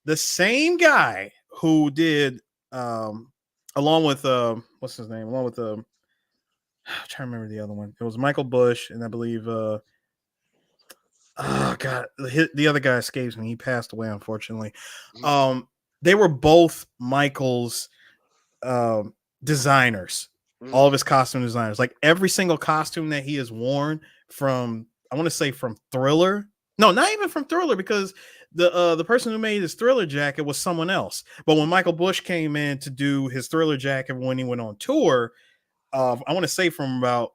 the same guy who did um along with what's his name, along with I'm trying to remember the other one. It was Michael Bush, and I believe oh god, the other guy escapes me. He passed away, unfortunately. Hmm. Um, they were both Michael's designers, Hmm. all of his costume designers. Like every single costume that he has worn from, I want to say from Thriller. No, not even from Thriller, because the person who made his Thriller jacket was someone else. But when Michael Bush came in to do his Thriller jacket when he went on tour, I want to say from about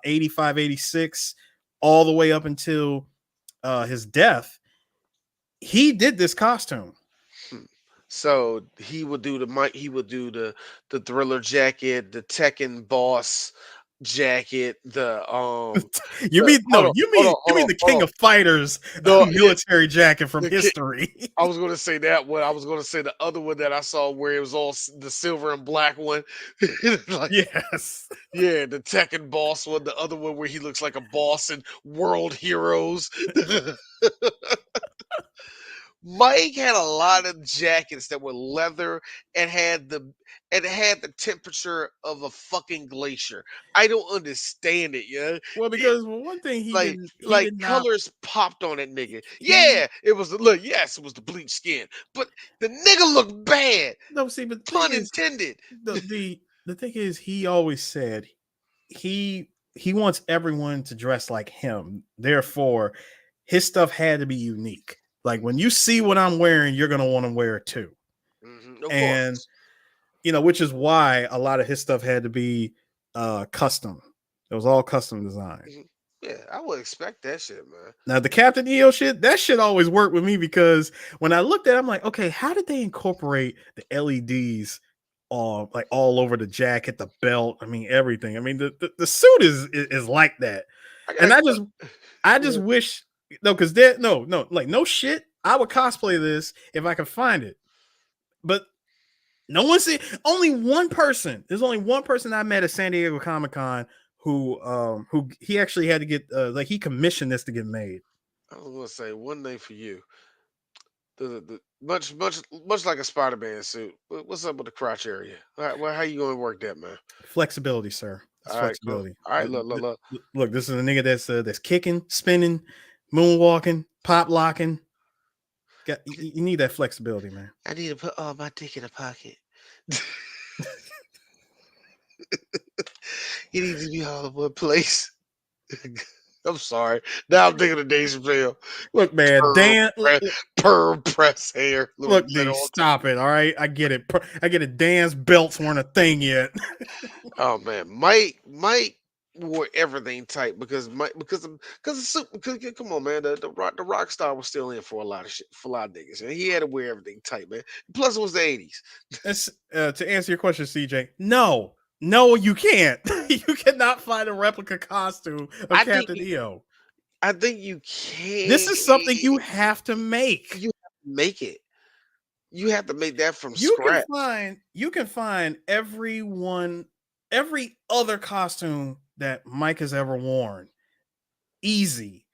85, 86, all the way up until his death, he did this costume. Hmm. So he would do the Mike. He would do the Thriller jacket, the Tekken Boss jacket, You the mean no, you mean the hold King on. of Fighters No, yeah, military jacket from the history. I was gonna say that one. I was gonna say the other one that I saw where it was all the silver and black one. Like, Yes. yeah, the Tekken boss one, the other one where he looks like a boss in World Heroes. Mike had a lot of jackets that were leather and had the temperature of a fucking glacier. I don't understand it, yeah. Well, It, because one thing he like did not colors popped on that nigga. he Yeah, it was look. Yes, it was the bleached skin, but the nigga looked bad. no see, but the thing Pun is intended. the thing is he always said he wants everyone to dress like him. Therefore, his stuff had to be unique. Like when you see what I'm wearing, you're gonna want to wear it too. Of And course. which is why a lot of his stuff had to be custom. It was all custom design. Mhm. Yeah, I would expect that shit, man. Now the Captain EO shit, that shit always worked with me because when I looked at it, I'm like, okay, how did they incorporate the LEDs like all over the jacket, the belt? I mean, everything. I mean, the suit is like that. I And got. I just wish no, because there no, like no shit. I would cosplay this if I could find it. But no one see only one person. There's only one person I met at San Diego Comic Con who he actually had to get like he commissioned this to get made. I was gonna say one thing for you. Much like a Spider-Man suit. What's up with the crotch area? All right, well, how you gonna work that, man? Flexibility, sir. It's All right, cool. flexibility. All right, look, look, look. Look, this is a nigga that's kicking, spinning, moonwalking, pop locking. You need that flexibility, man. I need to put all my dick in a pocket. You need to be all in one place. I'm sorry. Now I'm thinking of Dave Chappelle. Look, man, Perm, Dan. perm press hair, little Look, glitter D, on top. stop it. All right, I get it. I get it. Dan's belts weren't a thing yet. Oh man, Mike wore everything tight because Mike because the suit. Because, come on, man, the rock star was still in for a lot of shit for a lot of niggas, and he had to wear everything tight, man. Plus, it was the '80s. That's, to answer your question, CJ. No, no, you can't. You cannot find a replica costume of I think Captain EO. I think you This can. is something you have to make. You have to make it. You have to make that from You can scratch. find every other costume that Mike has ever worn. Easy.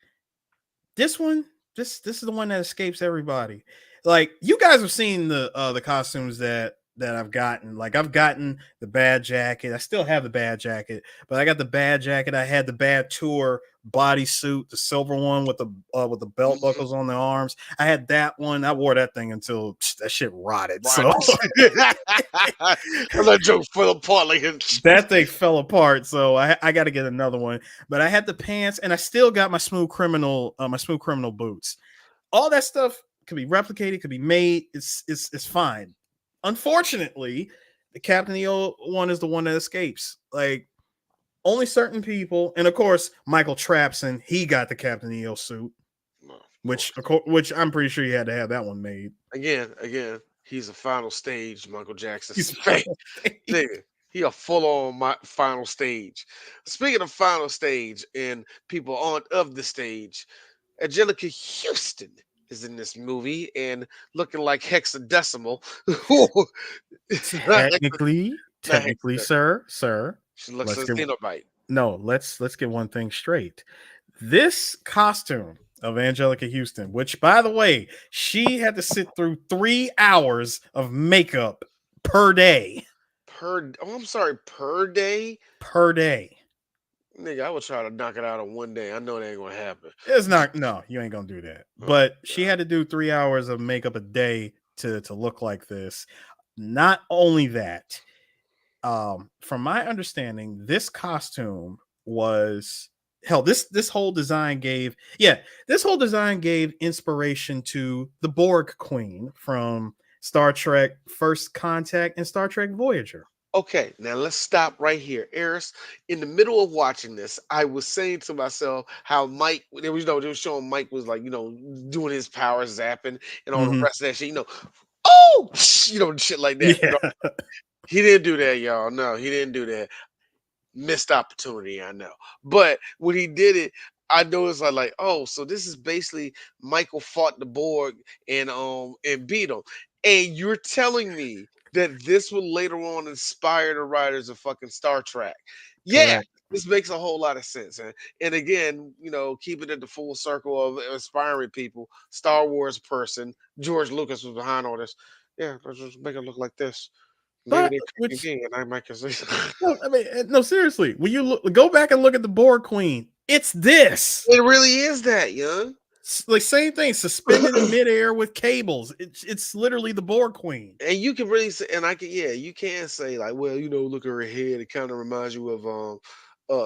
This one, this is the one that escapes everybody. Like you guys have seen the costumes that I've gotten. Like I've gotten the bad jacket. I still have the bad jacket, but I got the bad jacket. I had the bad tour bodysuit, the silver one with the belt Mhm. buckles on the arms. I had that one. I wore that thing until that shit rotted. Right. So That joke fell apart like it. that thing fell apart. So I got to get another one. But I had the pants, and I still got my smooth criminal boots. All that stuff could be replicated, could be made. It's fine. Unfortunately, the Captain EO one is the one that escapes. Like only certain people, and of course Michael Trapson, he got the Captain EO suit, No, of which course. which I'm pretty sure you had to have that one made. Again, he's a final stage Michael Jackson. He's Nigga, he a full on my final stage. Speaking of final stage and people on of the stage, Angelica Houston is in this movie and looking like hexadecimal. not, hexa, not technically, hexadecimal. sir. She looks Let's like get a Cenobite. no. Let's get one thing straight. This costume of Angelica Houston, which by the way, she had to sit through 3 hours of makeup per day. I'm sorry, per day? Per day. Nigga, I would try to knock it out in one day. I know that ain't gonna happen. It's not no, you ain't gonna do that. Oh But she had to do 3 hours of makeup a day to look like this. Not only that, from my understanding, this costume was hell. This whole design gave this whole design gave inspiration to the Borg Queen from Star Trek First Contact and Star Trek Voyager. okay, now let's stop right here. Eris, in the middle of watching this, I was saying to myself how Mike, they was showing Mike was like, doing his power zapping and all the Mm-hmm. rest of that shit, oh, shit like that. Yeah, He didn't do that, y'all. No, he didn't do that. Missed opportunity, I know. But when he did it, I noticed like, oh, so this is basically Michael fought the Borg and beat him. And you're telling me that this will later on inspire the writers of fucking Star Trek. Yeah, correct. This makes a whole lot of sense. And again, keeping it the full circle of inspiring people, Star Wars person, George Lucas was behind all this. Yeah, let's just make it look like this. Maybe But they which and I might consider. no, I mean, no, seriously. When you go back and look at the Borg Queen, it's this. It really is that, young. Like same thing, suspended in midair with cables. It's literally the Borg Queen. And you can really say, and I can, yeah, you can say like, well, look at her head. It kind of reminds you of a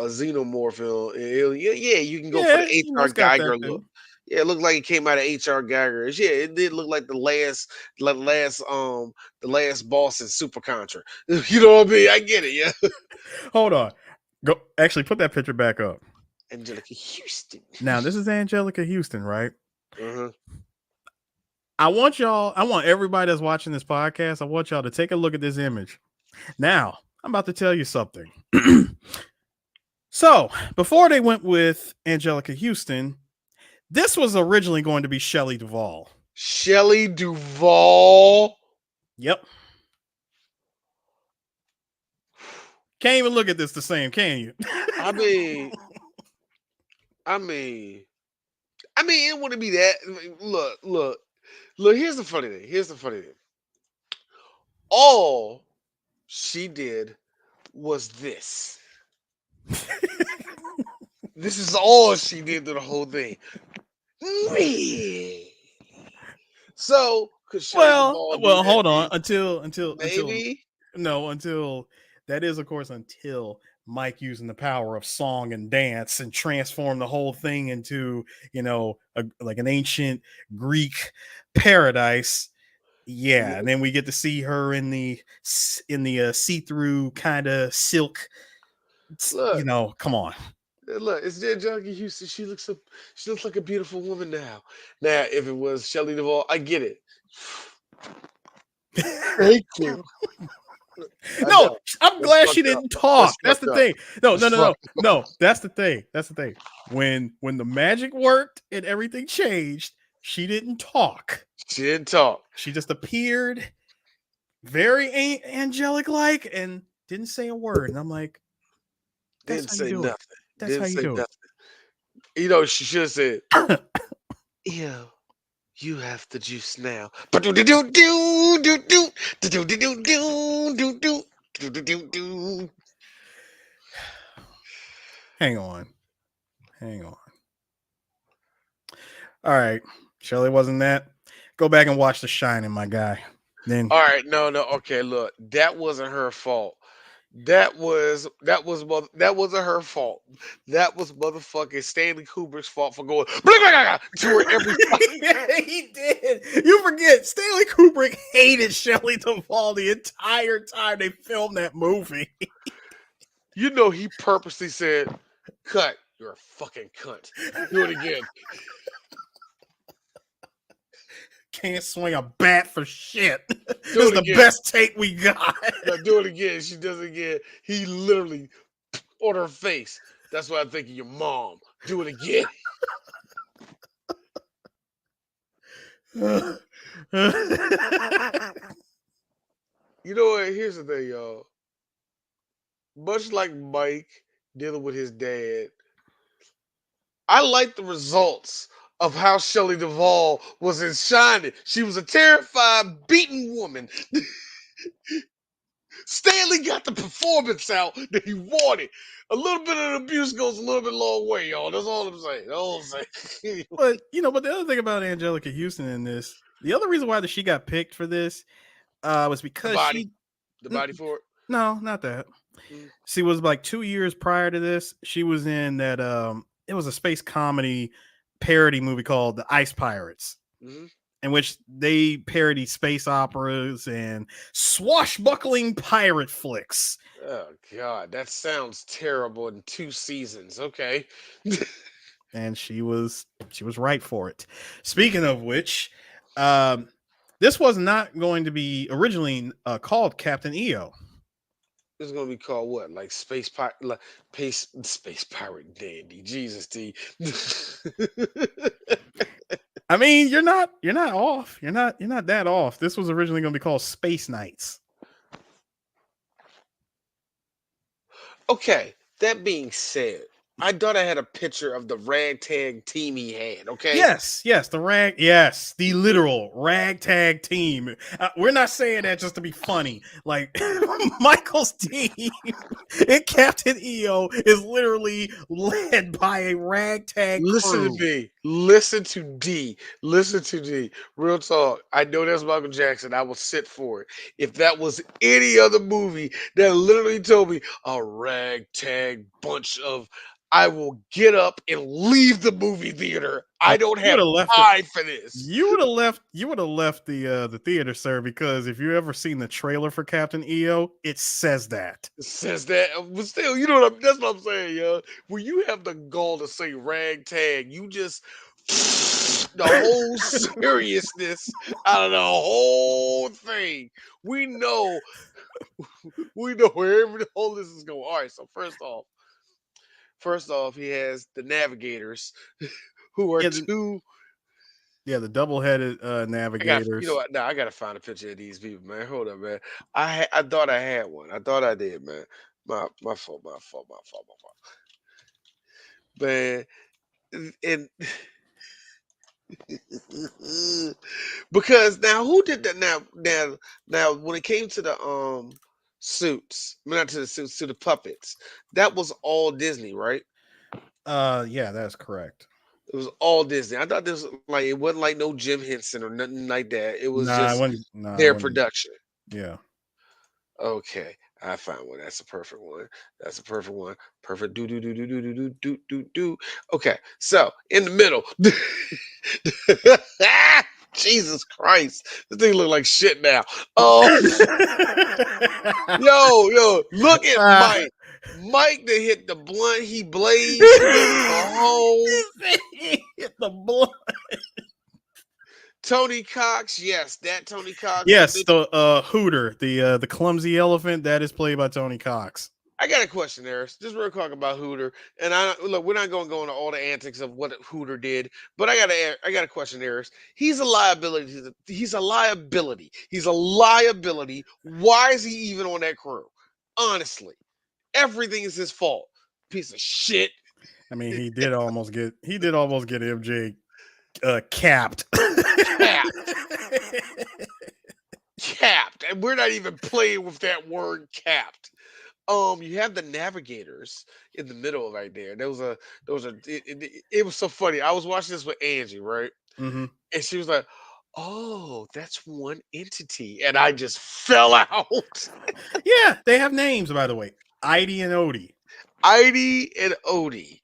xenomorph in Alien. Yeah, yeah, you can go for the Yeah, H.R. it's got that Geiger look. too. Yeah, it looked like it came out of H.R. Geiger. Yeah, it did look like the last boss in Super Contra. You know what I mean? I get it. Yeah, Hold on. Go actually put that picture back up. Angelica Houston. Now, this is Angelica Houston, right? Uh-huh. I want everybody that's watching this podcast, I want y'all to take a look at this image. Now, I'm about to tell you something. So, before they went with Angelica Houston, this was originally going to be Shelley Duvall. Shelley Duvall. Yep. Can't even look at this the same, can you? I mean, I mean, it wouldn't be that. I mean, look. Here's the funny thing. All she did was this. This is all she did through the whole thing. Me. So, because Shelley Duvall do well, that hold on thing, until maybe. no, until that is of course until Mike using the power of song and dance and transform the whole thing into, like an ancient Greek paradise. Yeah, and then we get to see her in the see-through kind of silk. Look, Come on. it's Angelica Houston. She looks like a beautiful woman now. Now, if it was Shelley Duvall, I get it. Thank you. I No, know. I'm It's glad she fucked up. didn't It's talk. That's fucked the up. thing. No, It's no, no, no, fucked. no. That's the thing. That's the thing. When the magic worked and everything changed, she didn't talk. She didn't talk. She just appeared very angelic like and didn't say a word. And I'm like, that's Didn't how you say do it. nothing. That's how Didn't you say do nothing. it. She should have said, "Ew, you have the juice now." Ba-do-do-do-do-do-do. Hang on. Hang on. All right. Shelley wasn't that. Go back and watch The Shining, my guy. Then All right, no, no, okay. Look, that wasn't her fault. That wasn't her fault. That was motherfucking Stanley Kubrick's fault for going to her every. he did. You forget, Stanley Kubrick hated Shelley Duvall the entire time they filmed that movie. He purposely said, "Cut. You're a fucking cunt. Do it again. Can't swing a bat for shit. This Do is it the again. best take we got. No, do it again." She does it again. He literally on her face. That's what I think of your mom. Do it again. You know what? Here's the thing, y'all. Much like Mike dealing with his dad, I like the results of how Shelley Duvall was in Shining. She was a terrified, beaten woman. Stanley got the performance out that he wanted. A little bit of abuse goes a little bit long way, y'all. That's all I'm saying. That's all I'm saying. but the other thing about Angelica Houston in this, the other reason why that she got picked for this was the because body, she the body for it. no, not that. Mm, She was like 2 years prior to this. She was in that it was a space comedy parody movie called The Ice Pirates, mhm. in which they parody space operas and swashbuckling pirate flicks. Oh God, that sounds terrible in 2 seasons. Okay. And she was right for it. Speaking of which, um, this was not going to be originally called Captain EO. It's gonna be called what? Like space pirate dandy. Jesus, D. I mean, you're not off. You're not that off. This was originally going to be called Space Knights. Okay, That being said, I thought I had a picture of the ragtag team he had. Okay, Yes, the literal ragtag team. We're not saying that just to be funny. Like Michael's team in Captain EO is literally led by a ragtag listen to crew. me. Listen to D. Listen to D. Real talk. I know that's Michael Jackson. I will sit for it. If that was any other movie that literally told me a ragtag bunch of, I will get up and leave the movie theater. I don't You would have have left it. time for this. You would have left the theater, sir, because if you ever seen the trailer for Captain EO, it says that. Says that, but still, you know what that's what I'm saying, yo. When you have the gall to say ragtag, you just the whole seriousness out of the whole thing. We know, we know where all this is going. All right, so first off, he has the navigators, who are Yeah, two. the double-headed I got, you know navigators. what? Now I gotta find a picture of these people, man. Hold up, man. I thought I had one. I thought I did, man. My fault. My fault. My fault. My fault. Man, and because now who did that? Now when it came to the suits, I mean, not to the suits, to the puppets, that was all Disney, right? Yeah, that's correct. It was all Disney. I thought this was like it wasn't like no Jim Henson or nothing like that. It was Nah, I just wouldn't. Nah, I their wouldn't. production. Yeah. Okay, I found one. That's a perfect one. That's a perfect one. Perfect. Do do do do do do do do do do. Okay, so in the middle. Jesus Christ, this thing look like shit now. Oh, yo, look at uh, Mike. Mike that hit the blunt. He blazed. He went to go home. hit the blood. Tony Cox, yes, that Tony Cox. Yes, the Hooter, the clumsy elephant, that is played by Tony Cox. I got a question, Eris. Just real quick about Hooter, and I look. We're not going to go into all the antics of what Hooter did, but I got a question, Eris. He's a liability. He's a liability. He's a liability. Why is he even on that crew? Honestly, everything is his fault. Piece of shit. I mean, he did almost get MJ capped. Capped. Capped. And we're not even playing with that word capped. You have the navigators in the middle right there. It was so funny. I was watching this with Angie, right? Hmm. And she was like, "Oh, that's one entity," and I just fell out. Yeah, they have names, by the way. Idy and Odie. Idy and Odie.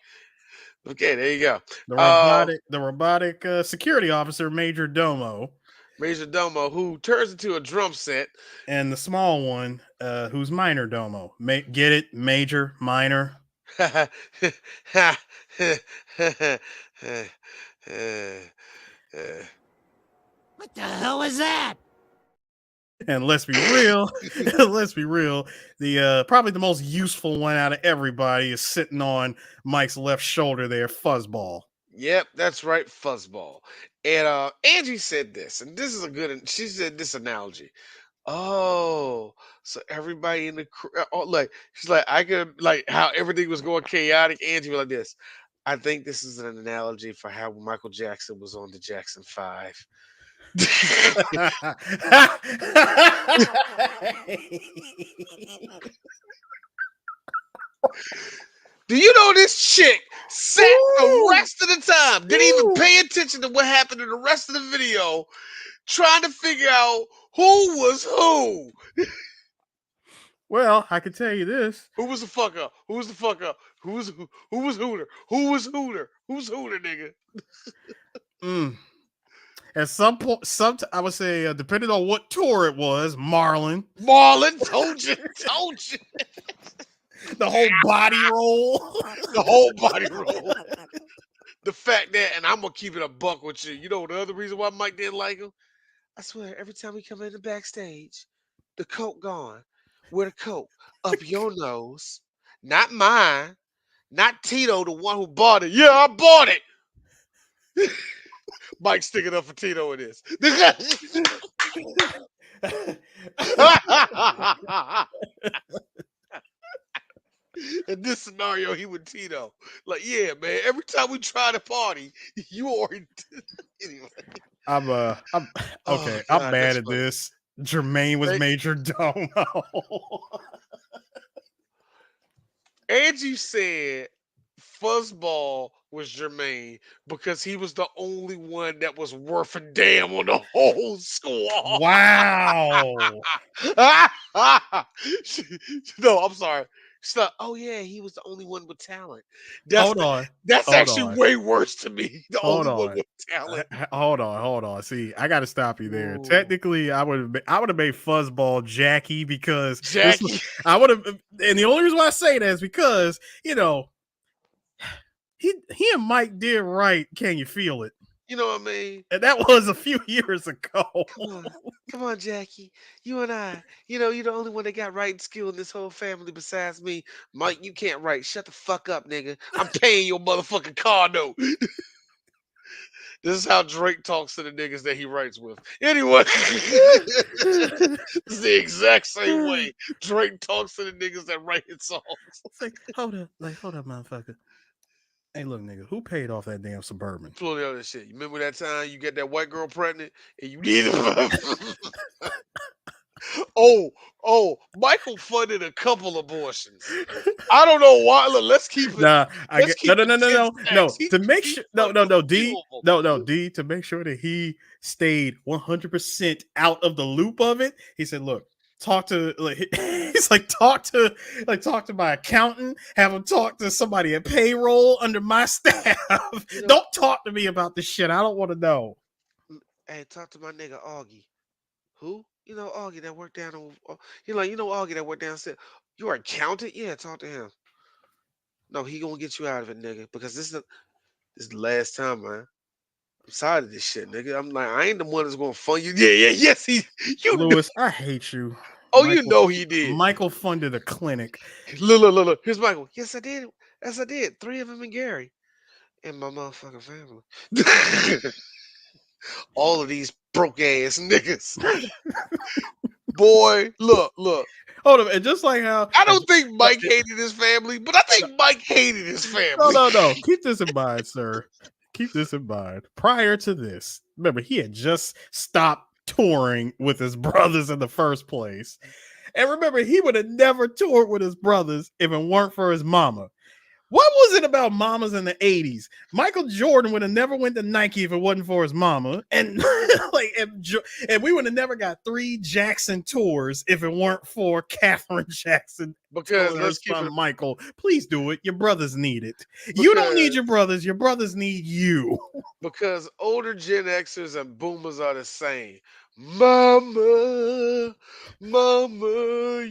Okay, there you go. The Uh, robotic security officer, Major Domo, Major Domo, who turns into a drum set. and the small one, who's Minor Domo. Get it? Major, minor. What the hell was that? And let's be real, let's be real. The probably the most useful one out of everybody is sitting on Mike's left shoulder there, Fuzzball. Yep, that's right, fuzzball. And Angie said this, and this is a good. She said this analogy. Oh, so everybody in the crew, oh, like she's like, I could like how everything was going chaotic. Angie was like this. I think this is an analogy for how Michael Jackson was on the Jackson Five. Do you know this chick sat the Ooh, rest of the time, didn't even ooh. pay attention to what happened in the rest of the video, trying to figure out who was who? Well, I can tell you this. Who was the fuck up? Who was the fuck up? Who was Hooter? Who was Hooter? Who's Hooter, nigga? Mm. At some point, I would say, depending on what tour it was, Marlon, Marlon told you, told you. the whole body roll. The whole body roll. The fact that, and I'm gonna keep it a buck with you. You know the other reason why Mike didn't like him? I swear, every time we come in the backstage, the coke gone. Where the coke? Up your nose. Not mine. Not Tito, the one who bought it. Yeah, I bought it. Mike sticking up for Tito in this. In this scenario, he would Tito. Like, yeah, man. Every time we try to party, you already anyway. I'm Oh okay. I'm God, bad that's at funny. this. Jermaine was Hey, Major Domo. Angie said Fuzzball was Jermaine because he was the only one that was worth a damn on the whole squad. Wow. No, I'm sorry. So, oh yeah, he was the only one with talent. That's Hold on. that's Hold actually on. way worse to me. The Hold only one on. with talent. Hold on, hold on. See, I got to stop you there. Ooh, Technically, I would have made Fuzzball Jackie because this was Jackie, I would have, and the only reason why I say that is because he and Mike did right. Can you feel it? you know what I mean? And that was a few years ago. Come on. Come on, Jackie. You and I. You're the only one that got writing skill in this whole family besides me. Mike, you can't write. Shut the fuck up, nigga. I'm paying your motherfucking car note. This is how Drake talks to the niggas that he writes with. Anyway, this is the exact same way Drake talks to the niggas that write his songs. Say, hold up, motherfucker. Hey, look, nigga, who paid off that damn Suburban? Pulling out that shit. You remember that time you get that white girl pregnant and you needed Oh, Michael funded a couple abortions. I don't know why. Look, Nah, I let's get no, keep no, it no, no, 10 no, no. stacks. He To make he sure, no, funded no, a no, few D, of no, no, D. To make sure that he stayed 100% out of the loop of it, he said, "Look, talk to like he's like talk to my accountant, have him talk to somebody at payroll under my staff. them. Don't talk to me about this shit. I don't want to know." Hey, talk to my nigga Augie. Who? Augie that worked down on. Augie that worked downstairs. You are accountant? Yeah, talk to him. No, he gonna get you out of it, nigga. Because this is the last time, man. I'm tired of this shit, nigga. I'm like, I ain't the one that's gonna fund you. Yeah, yeah, yes, he. You know. Lewis, I hate you. Oh, you know he did. Michael funded a clinic. Look, look, look, look. Here's Michael. Yes, I did. Yes, I did. Three of them in Gary and my motherfucking family. All of these broke ass niggas. Boy, look, look. Hold on, and just like how, I don't think Mike hated his family, but I think Mike hated his no, family. no, no. Keep this in mind, sir. Keep this in mind. Prior to this, remember, he had just stopped touring with his brothers in the first place. And remember, he would have never toured with his brothers if it weren't for his mama. What was it about mamas in the 80s? Michael Jordan would have never went to Nike if it wasn't for his mama. And and we would have never got 3 Jackson tours if it weren't for Catherine Jackson Because telling her let's keep son it Michael, please do it. Your brothers need it. You don't need because your brothers need you. because older Gen Xers and boomers are the same. Mama, mama,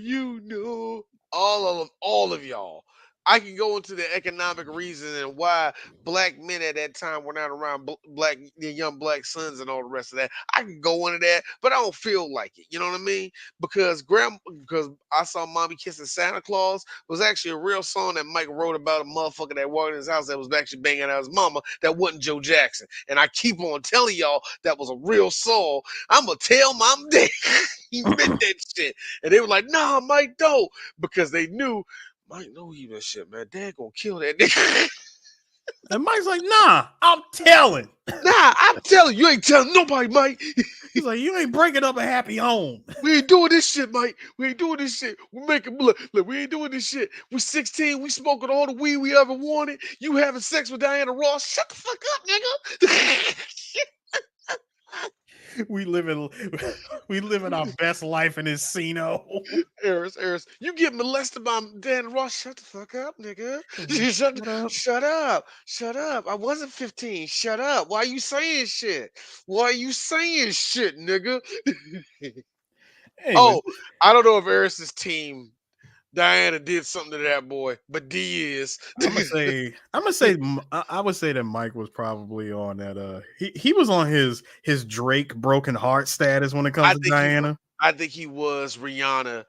all of y'all. I can go into the economic reason and why black men at that time were not around their young black sons and all the rest of that. I can go into that, but I don't feel like it. You know what I mean? Because I saw mommy kissing Santa Claus was actually a real song that Mike wrote about a motherfucker that walked in his house that was actually banging out his mama. That wasn't Joe Jackson. And I keep on telling y'all that was a real song. I'm gonna tell mom dad he meant that shit. And they were like, nah, Mike, don't. Because they knew Mike know he that shit, man. Dad gonna kill that nigga. And Mike's like, nah, I'm telling. Nah, I'm telling you, ain't telling nobody, Mike. He's like, you ain't breaking up a happy home. We ain't doing this shit, Mike. We ain't doing this shit. We making look, we ain't doing this shit. We 16, we smoking all the weed we ever wanted. You having sex with Diana Ross. Shut the fuck up, nigga. we living we living our best life in Encino. Eris, you get molested by Dan Ross. Shut the fuck up, nigga. What up? Shut up. Shut up. I wasn't 15. Shut up. Why you saying shit? Why you saying shit, nigga? Anyway, Oh, I don't know if Eris's team Diana did something to that boy, but D is. I would say that Mike was probably on that. He was on his Drake broken heart status when it comes I to think he was. Diana. I think he was Rihanna.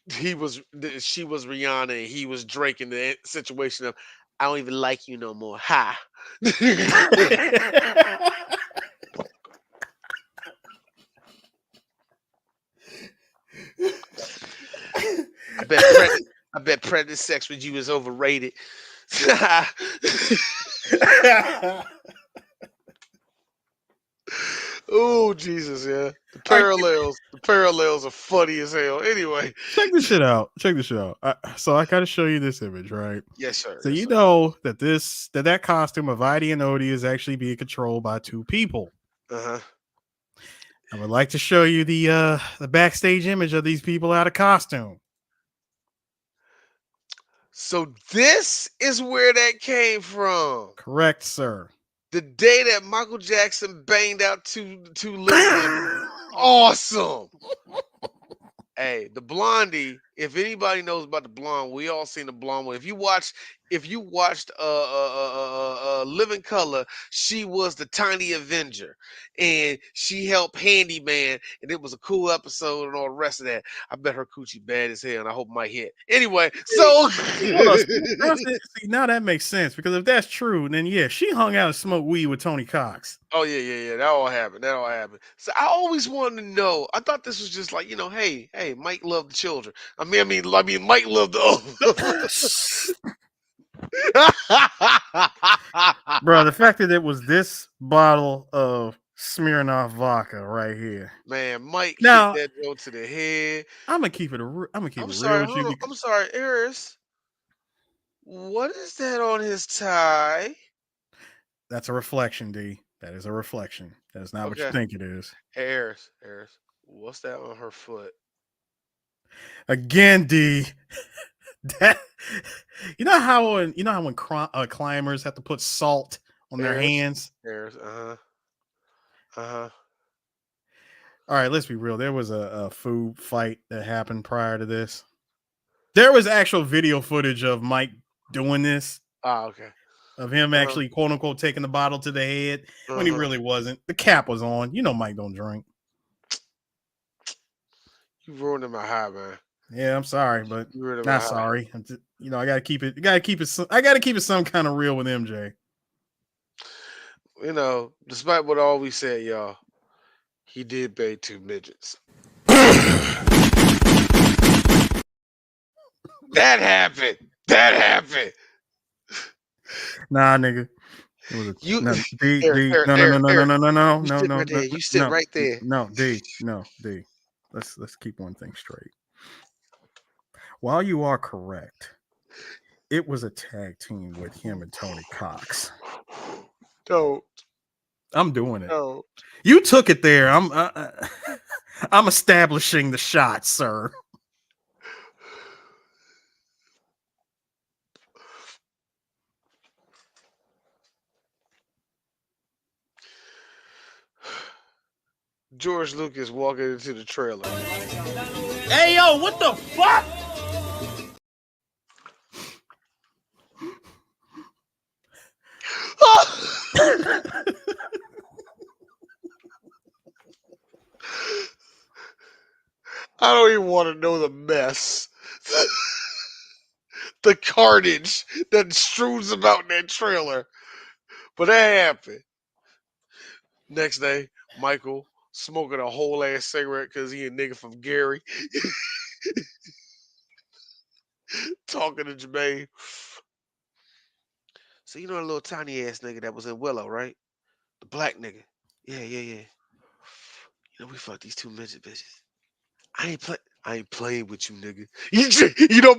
She was Rihanna, and he was Drake in the situation of I don't even like you no more. Ha. I bet I bet predator sex with you is overrated. Oh Jesus, yeah. All right, The parallels are funny as hell. Anyway, check this shit out. Check this shit out. So I got to show you this image, right? yes sir, So yes you sir. know that that costume of Ivy and Odie is actually being controlled by two people. Uh huh. I would like to show you the backstage image of these people out of costume. So this is where that came from. Correct, sir. The day that Michael Jackson banged out two living women. Awesome. Hey, the blondie. If anybody knows about the blonde, we all seen the blonde one. If you watched Living Color, she was the tiny Avenger, and she helped Handyman, and it was a cool episode and all the rest of that. I bet her coochie bad as hell, and I hope might hit. Anyway, so Hold on. See, now that makes sense because if that's true, then yeah, she hung out and smoked weed with Tony Cox. oh yeah. That all happened. That all happened. So I always wanted to know. I thought this was just like hey, Mike loved the children. I mean, Mike loved the. Bro, the fact that it was this bottle of Smirnoff vodka right here. Man, Mike hit Now, that joke to the head. I'm gonna keep it. I'm gonna keep I'm it real sorry. with you Hold on. because I'm sorry, Eris. What is that on his tie? that's a reflection, D. That is a reflection. That is not what you Okay, think it is. hey, Eris. What's that on her foot? Again, D. That you know how when climbers have to put salt on their Eris. hands. Eris. Uh huh. All right, let's be real. There was a food fight that happened prior to this. There was actual video footage of Mike doing this, Ah, okay. of him Uh huh. actually quote unquote taking the bottle to the head when Uh he huh. really wasn't. The cap was on. You know Mike don't drink. You ruining my high, man. Yeah, I'm sorry, but You ruining my not high. sorry. I gotta keep it. I gotta keep it some kind of real with MJ. Despite what all we said, y'all, he did bang two midgets. That happened. That happened. Nah, nigga. It was a You, no D Eric, D Eric, no no Eric, no no no Eric. no no no You no sit no right there. no You sit no right there. no D. Let's keep one thing straight. While you are correct, it was a tag team with him and Tony Cox. Don't, I'm doing it. don't. You took it there. I'm establishing the shot, sir. George Lucas walking into the trailer. Hey yo, what the fuck? I don't even want to know the mess. The carnage that strews about in that trailer. But that happened. Next day, Michael smoking a whole ass cigarette because he a nigga from Gary talking to Jermaine. So you know the little tiny ass nigga that was in Willow, right? The black nigga. Yeah. We fucked these two midget bitches. I ain't playing with you, nigga.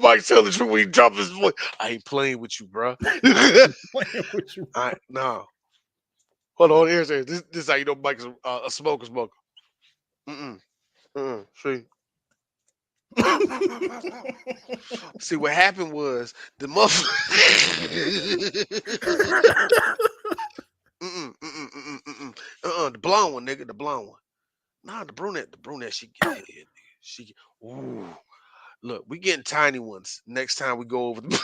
Mike tell the truth when he drop his voice. I ain't playing with you, bro. Playing with you. No. Hold on, here's this is how you know Mike is a smoker. See. See what happened was the the blonde one, nigga, the blonde one. Nah, the brunette, she get head, nigga. Ooh. Look, we getting tiny ones next time we go over the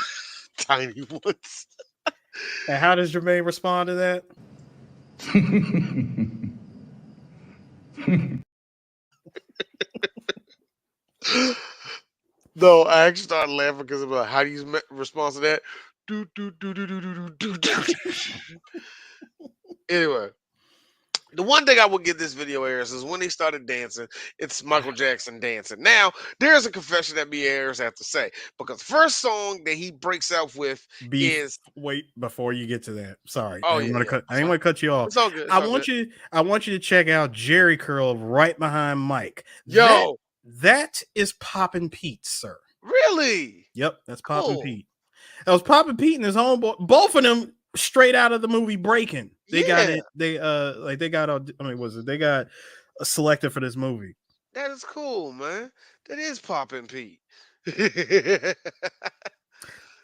tiny ones. And how does Jermaine respond to that? No, I actually started laughing because of how do you respond to that? Do. Anyway, The one thing I would give this video airs is when he started dancing, it's Michael Jackson dancing. Now, there's a confession that me airs have to say, because the first song that he breaks out with Beef. is, Wait, before you get to that. Sorry, oh yeah, yeah, I it's didn't fine. want to cut you off. It's all good. It's I all good. want you I want you to check out Jerry Curl right behind Mike. Yo, That is Poppin' Pete, sir. really? Yep, that's Poppin' Cool. Pete. That was Poppin' Pete and his homeboy. Both of them straight out of the movie Breaking. They got Yeah, it. They got. I mean, was it? They got selected for this movie. that is cool, man. That is popping Pete.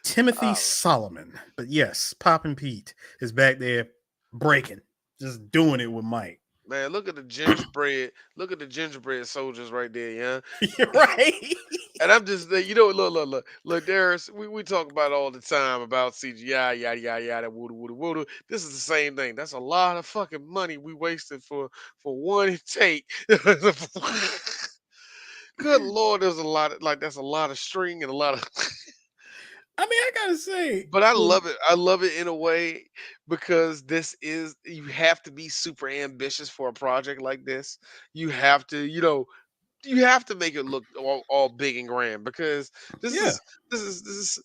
Timothy Oh, Solomon. But yes, Poppin' Pete is back there breaking, just doing it with Mike. man, look at the gingerbread. Look at the gingerbread soldiers right there, yeah. You're right. And I'm just, look, Darius, we talk about all the time about CGI, yada, yada, yada, woodoo, woodoo, woodoo. This is the same thing. That's a lot of fucking money we wasted for one take. Good Lord, there's a lot of, like, that's a lot of string and a lot of, I mean, I gotta say, but I love it. I love it in a way because this is, you have to be super ambitious for a project like this. You have to, you have to make it look all big and grand because this yeah. is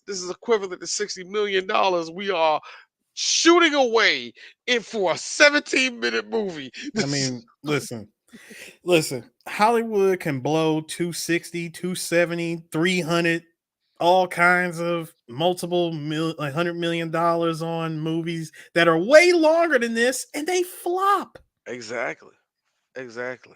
this is equivalent to $60 million we are shooting away in for a 17-minute movie. I mean, listen. Hollywood can blow 260, 270, 300, all kinds of multiple like $100 million on movies that are way longer than this, and they flop. Exactly, exactly.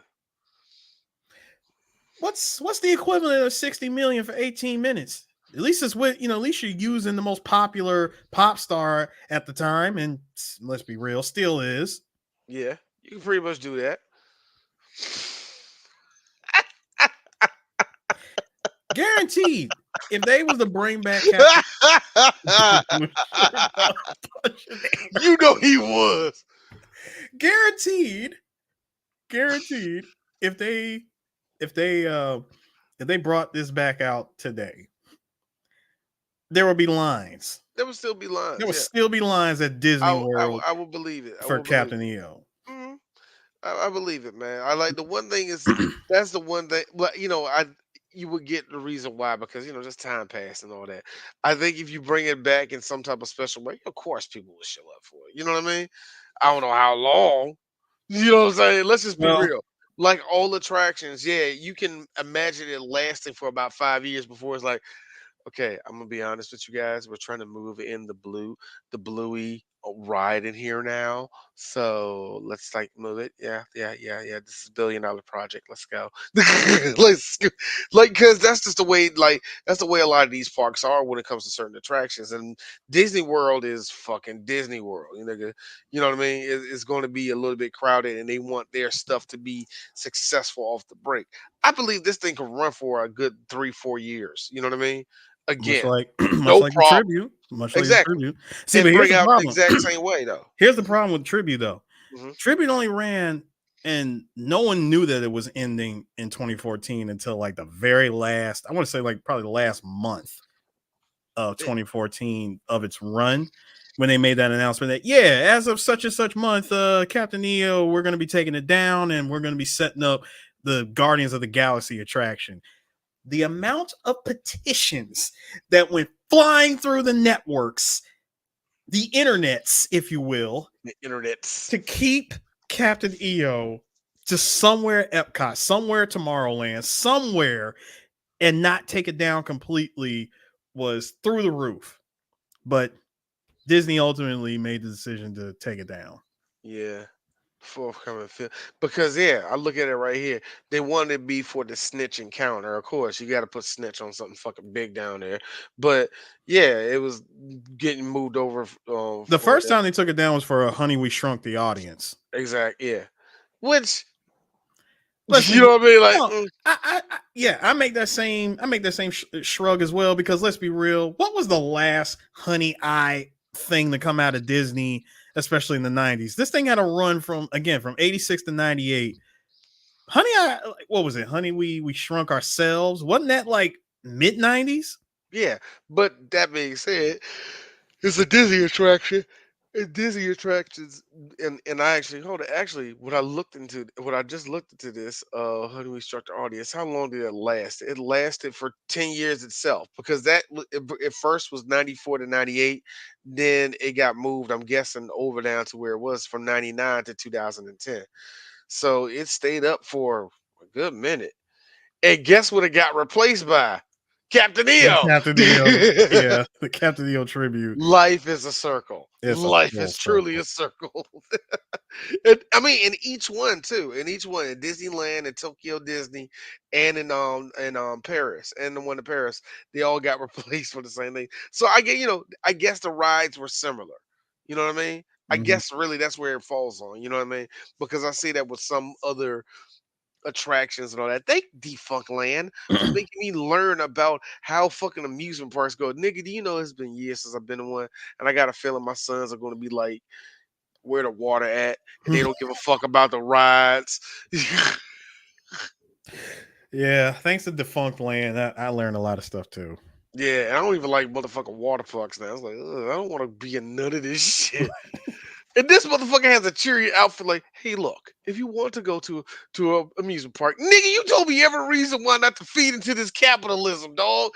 What's the equivalent of 60 million for 18 minutes? At least it's with, at least you're using the most popular pop star at the time, and let's be real, still is. Yeah, you can pretty much do that. Guaranteed. If they was to bring back Captain You know he was. guaranteed, guaranteed, if they if they uh if they brought this back out today, there would be lines. There would still be There lines. would Yeah, still be lines at Disney World I will believe it. I for will believe Captain it. EO. Mhm. I believe it, man. I like the one thing is that's the one thing. Well, you would get the reason why because just time passed and all that. I think if you bring it back in some type of special way, of course people will show up for it. You know what I mean? I don't know how long. You know what I'm saying? Let's just be Well, real. Like all attractions, yeah, you can imagine it lasting for about 5 years before it's like, okay, I'm gonna be honest with you guys. We're trying to move in the bluey ride in here now. So let's like move it. Yeah, yeah, yeah, yeah. This is $1 billion project. Let's go. Let's go. Like, cause that's just the way. Like, that's the way a lot of these parks are when it comes to certain attractions. And Disney World is fucking Disney World. You know what I mean? It's going to be a little bit crowded, and they want their stuff to be successful off the break. I believe this thing can run for a good 3-4 years. You know what I mean? much Again, like much no like the problem. tribute, much like the Exactly. tribute. See, but And here's bring the out the problem. exact same way though. Here's the problem with tribute though. Hmm. Tribute only ran, and no one knew that it was ending in 2014 until like the very last, I want to say like probably the last month of 2014 of its run, when they made that announcement that, yeah, as of such and such month, Captain EO, we're going to be taking it down and we're going to be setting up the Guardians of the Galaxy attraction. The amount of petitions that went flying through the networks, the internets, if you will, The internet's. to keep Captain EO just somewhere Epcot, somewhere Tomorrowland, somewhere, and not take it down completely was through the roof. But Disney ultimately made the decision to take it down. Yeah. Forthcoming film. Because yeah, I look at it right here. They wanted to be for the snitch encounter. Of course, you gotta put snitch on something fucking big down there. But yeah, it was getting moved over The for first time they took it down was for a Honey We Shrunk the Audience. exact, yeah. Which Let's you be know what I mean? Like, no, I make that same shrug as well, because let's be real. What was the last Honey Eye thing to come out of Disney, especially in the 90s? This thing had a run from 86 to 98. Honey Eye, what was it? Honey, we shrunk ourselves. Wasn't that like mid 90s? yeah. But that being said, it's a Disney attraction. Disney attractions, and I actually hold it. Actually, what I just looked into this, how do we structure audience? How long did it last? It lasted for 10 years itself because it first was 94 to 98, then it got moved. I'm guessing over down to where it was from 99 to 2010. So it stayed up for a good minute. And guess what it got replaced by? Captain The EO. Captain Eo, yeah, the Captain Eo tribute. Life is a circle. It's a Life full is truly circle. a circle. And, I mean, in each one too. In each one, in Disneyland, in Tokyo Disney, and in Paris, and the one in Paris, they all got replaced for the same thing. So I guess the rides were similar. You know what I mean? I Mhm. guess really that's where it falls on. You know what I mean? Because I see that with some other attractions and all that. Thank Defunct Land for making me learn about how fucking amusement parks go. Nigga, do you know it's been years since I've been to one, and I got a feeling my sons are going to be like, "Where the water at?" And they don't give a fuck about the rides. Yeah, thanks to Defunct Land, I learned a lot of stuff too. Yeah, and I don't even like motherfucking water parks now. It's like, ugh, I don't want to be in none of this shit. And this motherfucker has a cheery outfit like, hey, look, if you want to go to a amusement park, nigga, you told me every reason why not to feed into this capitalism, dog.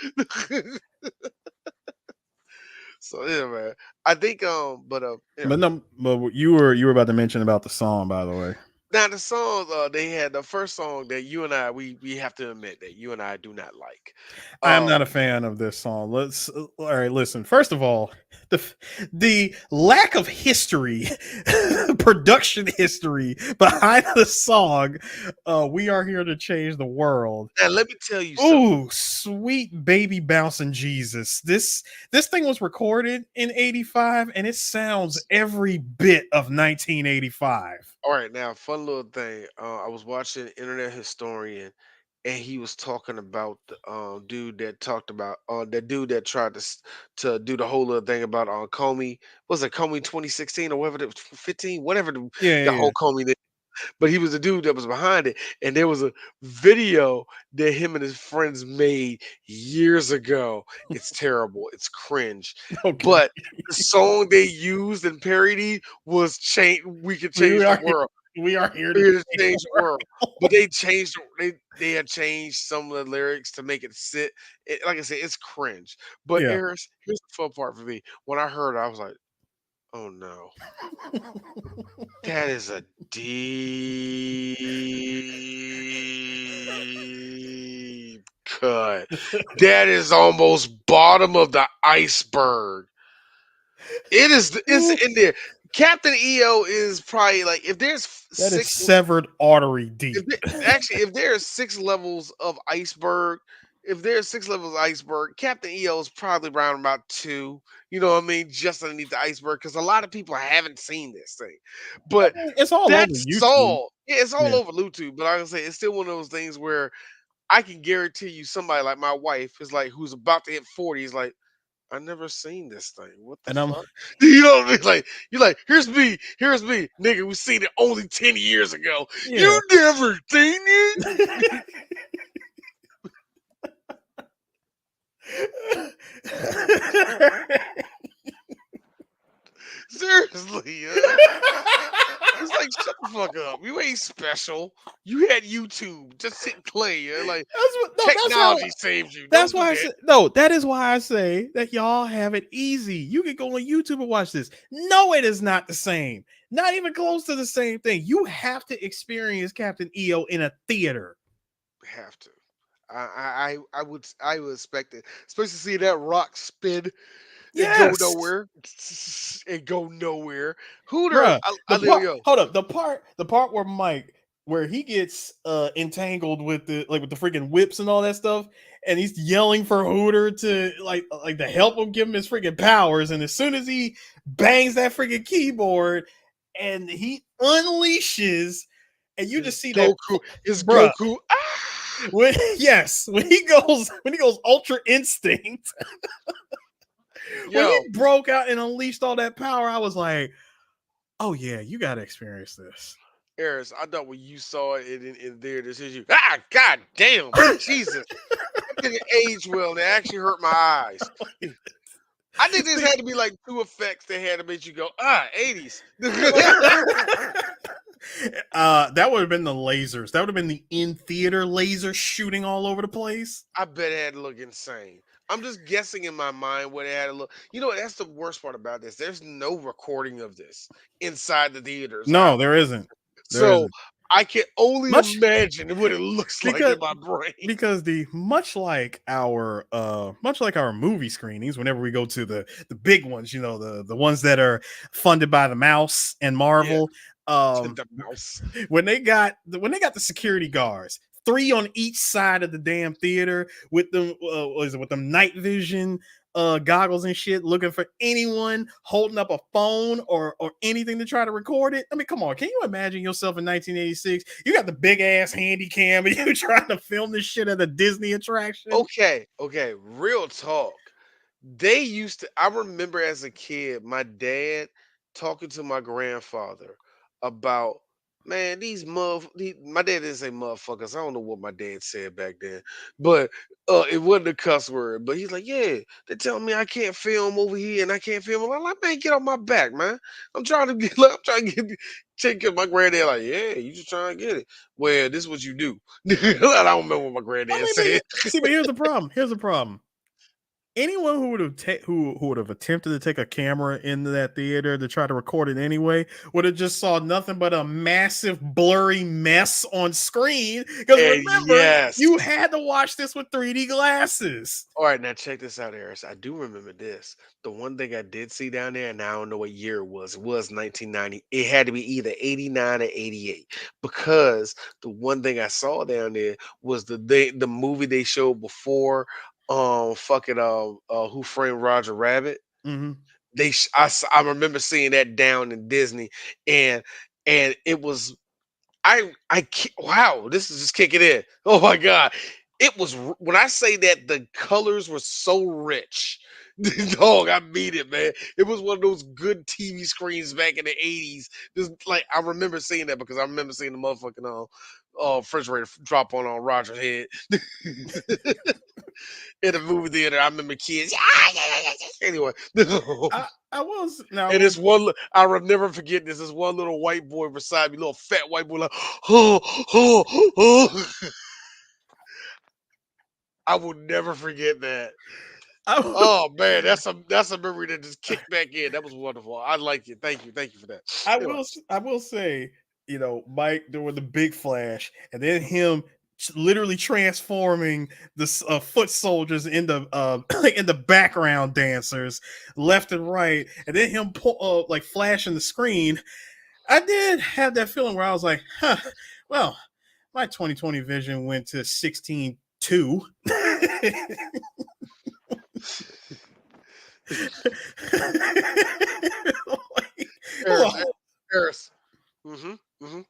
So yeah, man. I think But no, but you were about to mention about the song, by the way. now the songs they had the first song that you and I we have to admit that you and I do not like. I am not Um a fan of this song. All right, listen. First of all, the lack of history, production history behind the song, "We Are Here to Change the World." Now let me tell you something. Ooh, sweet baby bouncing Jesus. This thing was recorded in 85 and it sounds every bit of 1985. All right, now fun little thing. I was watching Internet Historian, and he was talking about the dude that talked about that dude that tried to do the whole little thing about Comey. Was it Comey 2016 or whatever, 15, whatever Yeah, the yeah, yeah. whole Comey. But he was the dude that was behind it, and there was a video that him and his friends made years ago. It's terrible. It's cringe. Okay. But the song they used and parodied was "Change." We could We change the are here, world. we are here to We could change change the the world. world. But they changed. They had changed some of the lyrics to make it sit. Like I said, it's cringe. But Yeah. Eris, here's the fun part for me. When I heard it, I was like, "Oh no." That is a deep cut. That is almost bottom of the iceberg. It's in there. Captain EO is probably like if there's That is six severed artery if deep. there, actually if there's six levels of iceberg, if there's six levels of iceberg, Captain EO is probably around about two. You know what I mean? Just underneath the iceberg, because a lot of people haven't seen this thing. I But mean, it's all over that's YouTube. all. Yeah, it's all Yeah. over YouTube. But I can say it's still one of those things where I can guarantee you somebody like my wife is like who's about to hit 40 is like, I never seen this thing. What the And I'm fuck? You know what I mean? Like you're like, here's me, nigga. We seen it only 10 years ago. yeah. You never seen it? Seriously, yeah. It's like shut the fuck up. You ain't special. You had YouTube. Just sit and play. Yeah? Like technology saved you. that's Don't do why I that. said no, that is why I say that y'all have it easy. You can go on YouTube and watch this. No, it is not the same. Not even close to the same thing. You have to experience Captain EO in a theater. Have to. I would expect it, especially see that rock spin and go Yes. nowhere and go nowhere. Hooter, Bruh, I the live part yo. hold up, the part where Mike where he gets entangled with the freaking whips and all that stuff, and he's yelling for Hooter to like to help him give him his freaking powers, and as soon as he bangs that freaking keyboard and he unleashes, and you just see that His bruh Goku. Ah! when yes when he goes ultra instinct. When he Yo, broke out and unleashed all that power, I was like, oh yeah, you got to experience this. Eris, I thought when you saw it in there, this is you. Ah, god damn, Jesus. That didn't age well. It actually hurt my eyes. I think this See, had to be like two effects that had to make you go, 80s. that would have been the lasers. That would have been the in theater laser shooting all over the place. I bet it had to look insane. I'm just guessing in my mind what it had to look. You know what? That's the worst part about this. There's no recording of this inside the theaters. No, there isn't. There So isn't. I can only Much imagine what it looks like because in my brain. because the much like our movie screenings, whenever we go to the big ones, the ones that are funded by the mouse and Yeah, Marvel, um the mouse. when they got the security guards, three on each side of the damn theater with them, with them night vision goggles and shit, looking for anyone holding up a phone or anything to try to record it. I mean, come on, can you imagine yourself in 1986? You got the big ass handy cam and you trying to film this shit at a Disney attraction. Okay, real talk. They used to I remember as a kid, my dad talking to my grandfather about, man, my dad didn't say motherfuckers. I don't know what my dad said back then, but it wasn't a cuss word. But he's like, yeah, they tell me I can't film over here and I can't film. I'm like, man, get off my back, man. I'm trying to get, look, I'm trying to get, take care of my granddad. Like, yeah, you just trying to get it. Well, this is what you do. I don't remember what my I granddad mean, said. but here's the problem. Anyone who would have who would have attempted to take a camera into that theater to try to record it anyway would have just saw nothing but a massive blurry mess on screen. Because And remember, yes. you had to watch this with 3D glasses. All right, now check this out, Eris. I do remember this. The one thing I did see down there, and I don't know what year it was. It was 1990. It had to be either 89 or 88 because the one thing I saw down there was the movie they showed before fucking Who Framed Roger Rabbit. Mm-hmm. I remember seeing that down in Disney, and it was wow, this is just kicking in. Oh my god. When I say that the colors were so rich. Dog, I mean it, man. It was one of those good TV screens back in the 80s. Just like I remember seeing that because I remember seeing the motherfucking refrigerator drop on Roger's head in the movie theater. I remember kids. Anyway. I was now. And this one, I will never forget this. This one little white boy beside me, little fat white boy, like, oh, oh, oh. I will never forget that. I, Oh man, that's a memory that just kicked back in. That was wonderful. I like it. Thank you for that. Anyway, I will say, Mike doing the big flash, and then him literally transforming the foot soldiers into in the background dancers left and right, and then him like flashing the screen. I did have that feeling where I was like, huh, well, my 2020 vision went to 16:2. Harris, Harris. Mm-hmm. Mm-hmm.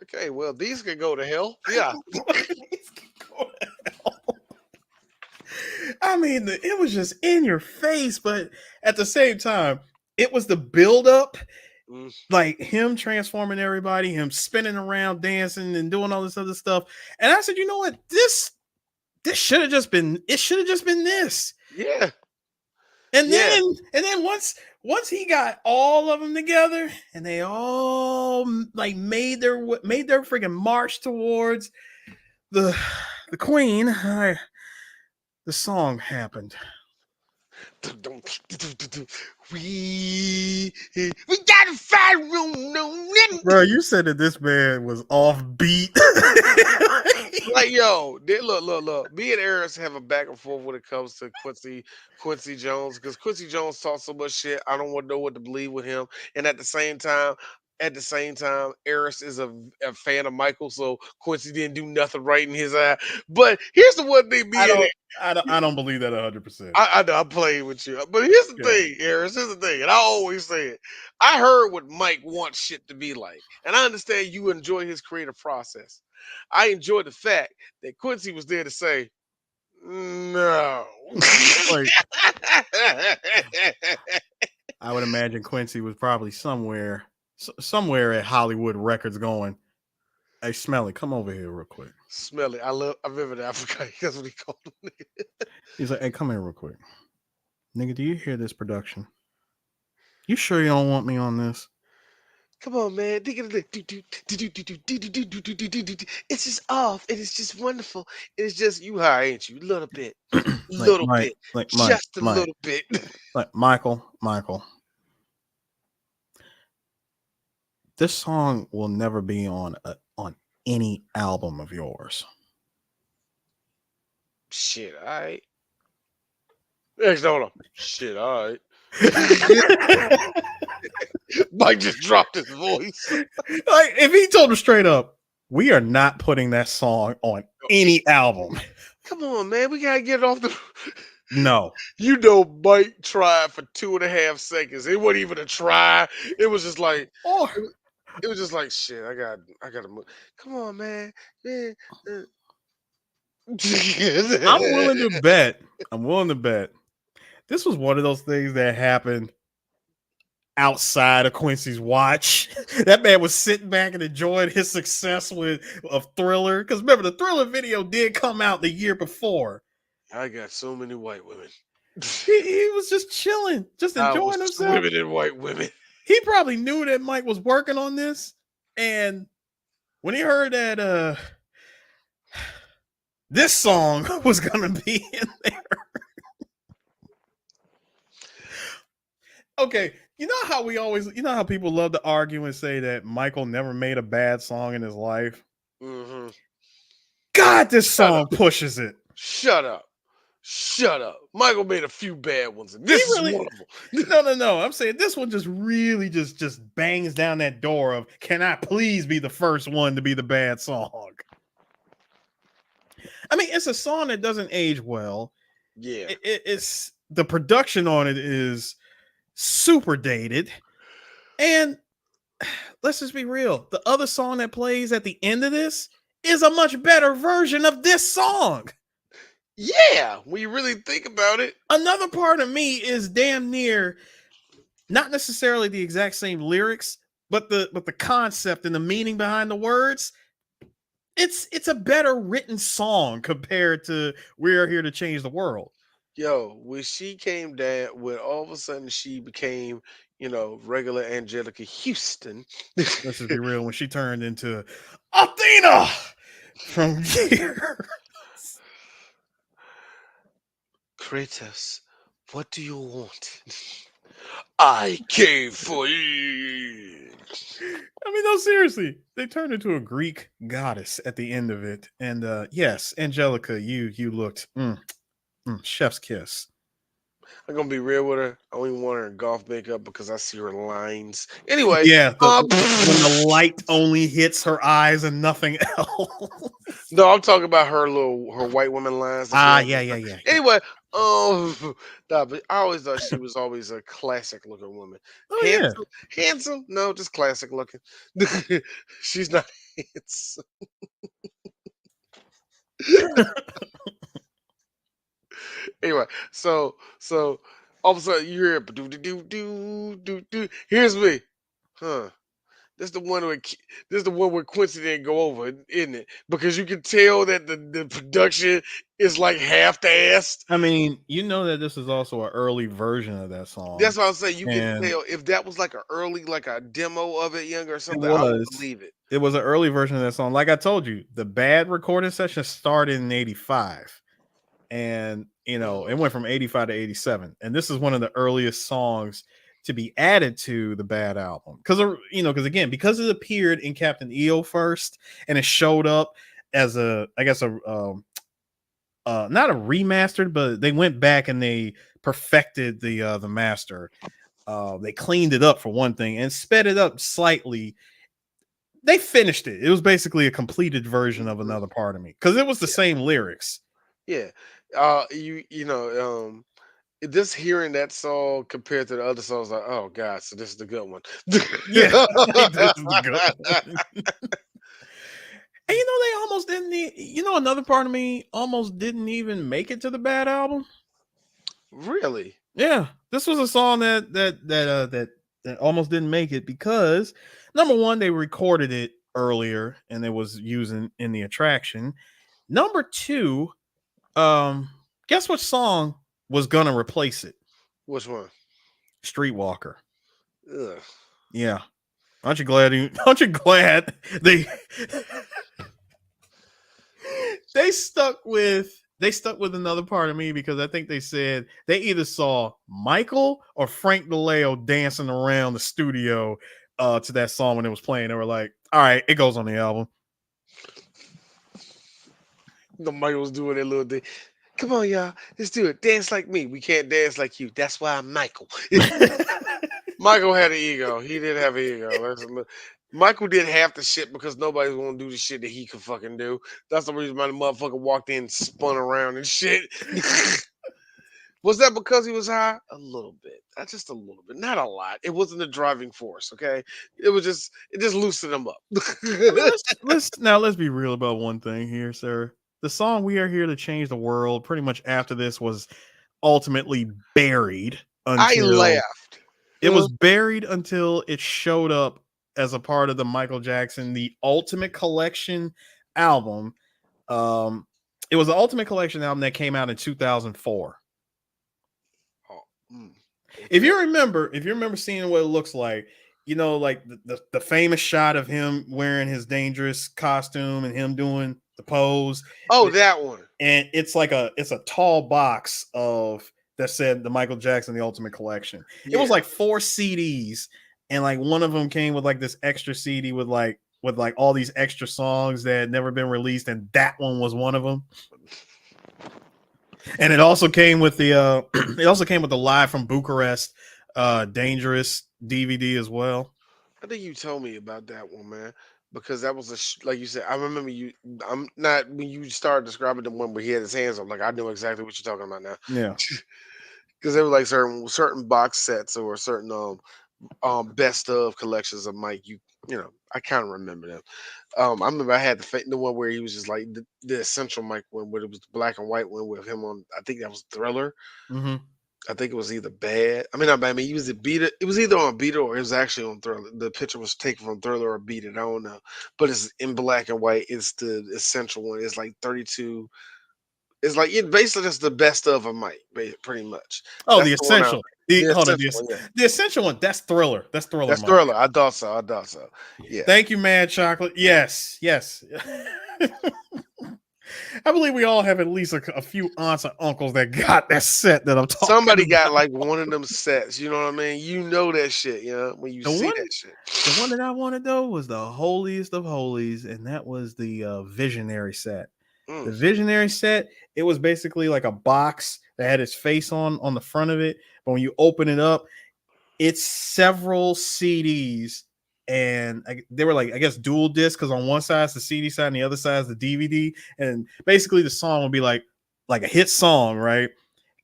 Okay, well, these can go to hell. Yeah. I mean, it was just in your face, but at the same time, it was the build up, Mm. like him transforming everybody, him spinning around, dancing, and doing all this other stuff. And I said, you know what? This should have just been. It should have just been this. Yeah. And Yeah. then once he got all of them together, and they all like made their freaking march towards the the queen, the song happened. We gotta find room, no. Bro, you said that this man was off beat. Like yo, look. Me and Eris have a back and forth when it comes to Quincy Jones because Quincy Jones talks so much shit. I don't want to know what to believe with him. And at the same time, Eris is a fan of Michael, so Quincy didn't do nothing right in his eye. But here's the one thing, I me and don't I don't believe that 100%. I know I'm playing with you, but here's the Yeah. thing, Eris. Here's the thing, and I always say it. I heard what Mike wants shit to be like, and I understand you enjoy his creative process. I enjoy the fact that Quincy was there to say no. Like, I would imagine Quincy was probably somewhere at Hollywood Records going, "Hey, Smelly, come over here real quick." Smelly, I remember that. I forgot that's what he called him. He's like, "Hey, come here real quick." Nigga, do you hear this production? You sure you don't want me on this? Come on, man. It's just off. It is just wonderful. It's just you high, ain't you? Little bit. like Little Mike, bit. like Mike, Just a Mike, little bit. like Michael. This song will never be on any album of yours. Shit, alright. Next hold on. Shit, alright. Mike just dropped his voice. Like if he told him straight up, we are not putting that song on any album. Come on, man. We gotta get it off the No. You know, Mike tried for 2.5 seconds. It wasn't even a try. It was just like Or it, it was just like shit. I gotta move. Come on, man. Man, uh. I'm willing to bet. I'm willing to bet. This was one of those things that happened outside of Quincy's watch. That man was sitting back and enjoying his success with a Thriller. Because remember, the Thriller video did come out the year before. I got so many white women. He was just chilling, just I was enjoying himself. swimming in white women. He probably knew that Mike was working on this. And when he heard that this song was gonna be in there. Okay, you know how how people love to argue and say that Michael never made a bad song in his life? Mm-hmm. God, this Shut song up. pushes it. Shut up. Shut up. Michael made a few bad ones, and He this is really one of them. no. I'm saying this one just really just bangs down that door of can I please be the first one to be the bad song? I mean, it's a song that doesn't age well. Yeah. It's the production on it is super dated. And let's just be real. The other song that plays at the end of this is a much better version of this song. Yeah. When you really think about it. Another part of me is damn near not necessarily the exact same lyrics, but the concept and the meaning behind the words. It's a better written song compared to We're Here to Change the World. Yo, when she came down, when all of a sudden she became, regular Angelica Houston. Let's just be real. When she turned into Athena from here. Kratos, what do you want? I came for you. I mean, no, seriously. They turned into a Greek goddess at the end of it. And yes, Angelica, you looked chef's kiss. I'm gonna be real with her. I only want her in golf makeup because I see her lines. Anyway, Yeah, when the light only hits her eyes and nothing else. no, I'm talking about her white woman lines that she Ah, has. yeah. Anyway, nah, but I always thought she was always a classic looking woman. Oh yeah. Handsome? No, just classic looking. She's not handsome. Anyway, so all of a sudden you hear do do do do do do. Here's me, huh? This the one where this is the one where Quincy didn't go over, isn't it? Because you can tell that the production is like half-assed. I mean, you know that this is also an early version of that song. That's what I'm saying. You can And tell if that was like a early, like a demo of it, younger or it something. I would was believe it. it was an early version of that song. Like I told you, the bad recording session started in 85. And it went from 85 to 87. And this is one of the earliest songs to be added to the Bad album. Because again, because it appeared in Captain EO first and it showed up as I guess not a remastered, but they went back and they perfected the master. They cleaned it up for one thing and sped it up slightly. They finished it. It was basically a completed version of Another Part of Me because it was the same lyrics. Yeah. Just hearing that song compared to the other songs, like, oh god, so this is the good one. Yeah, this is the good one. And they almost didn't. Another Part of Me almost didn't even make it to the Bad album. Really? Yeah, this was a song that almost didn't make it because number one, they recorded it earlier and it was using in the attraction. Number two, guess what song was gonna replace it? Which one? Streetwalker. Ugh. Yeah. Aren't you glad? Aren't you glad they they stuck with another part of me because I think they said they either saw Michael or Frank DeLeo dancing around the studio to that song when it was playing. They were like, "All right, it goes on the album." The Michael's doing that little thing. Come on, y'all. Let's do it. Dance like me. We can't dance like you. That's why I'm Michael. Michael had an ego. He did have an ego. Michael did half the shit because nobody's gonna do the shit that he could fucking do. That's the reason why the motherfucker walked in, spun around and shit. Was that because he was high? A little bit. Just a little bit. Not a lot. It wasn't the driving force, okay? It just loosened him up. I mean, let's be real about one thing here, sir. The song "We Are Here to Change the World" pretty much after this was ultimately buried I until laughed. it was buried until it showed up as a part of the Michael Jackson The Ultimate Collection album. Um, it was the Ultimate Collection album that came out in 2004. Oh, mm, If okay. you remember seeing what it looks like, like the famous shot of him wearing his dangerous costume and him doing the pose, Oh, that one. and it's a tall box of that said the Michael Jackson The Ultimate Collection. It was Yeah. like 4 CDs, and like one of them came with like this extra CD with all these extra songs that had never been released, and that one was one of them. And it also came with the it also came with the Live from Bucharest Dangerous DVD as well. I think you told me about that one, man. Because that was like you said. I remember you. I'm not when you started describing the one where he had his hands up. Like I know exactly what you're talking about now. Yeah. Because there were like certain box sets or certain best of collections of Mike. I kind of remember them. I remember I had the one where he was just like the essential Mike one, where it was the black and white one with him on. I think that was Thriller. Mm-hmm. I think it was either bad. I mean, not bad. I mean, he was a beat it. It was either on Beat It or it was actually on Thriller. The picture was taken from Thriller or Beat It. I don't know, but it's in black and white. It's the essential one. It's like 32. It's like it basically just the best of a Mike, pretty much. Oh, That's the the one. essential. The The hold on, essential one. Yeah, the essential one. That's Thriller. That's Thriller, that's Mike. Thriller. I thought so. I thought so. Yeah. Thank you, Mad Chocolate. Yes, yes. I believe we all have at least a few aunts and uncles that got that set that I'm talking Somebody about. got like one of them sets. You know what I mean? You know that shit. When you The see one, that shit. the one that I wanted though was the holiest of holies, and that was the Visionary set. Mm. The Visionary set, it was basically like a box that had his face on the front of it, but when you open it up, it's several CDs, and they were like, I guess, dual disc, because on one side is the CD side and the other side is the DVD, and basically the song would be like a hit song, right?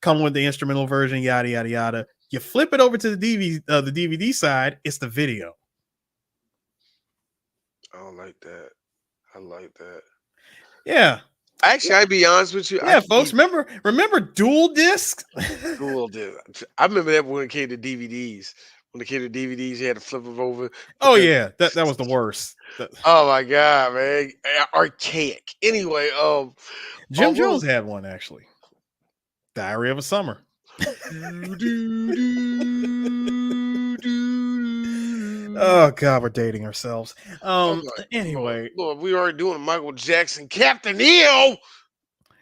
Come with the instrumental version, yada yada yada. You flip it over to the DVD side, it's the video. I don't like that. I like that. Yeah, Actually, I'd be honest with you. I yeah, can folks. be Remember dual disc? cool, dude. I remember that when it came to DVDs. When it came to DVDs, you had to flip them over Oh because. yeah, that was the worst. Oh my god, man! Archaic. Anyway, Jim what Jones was had one actually. Diary of a Summer. do, do, do, do, do. Oh God, we're dating ourselves. Oh my Lord, Anyway, Lord, we already doing Michael Jackson, Captain Eo.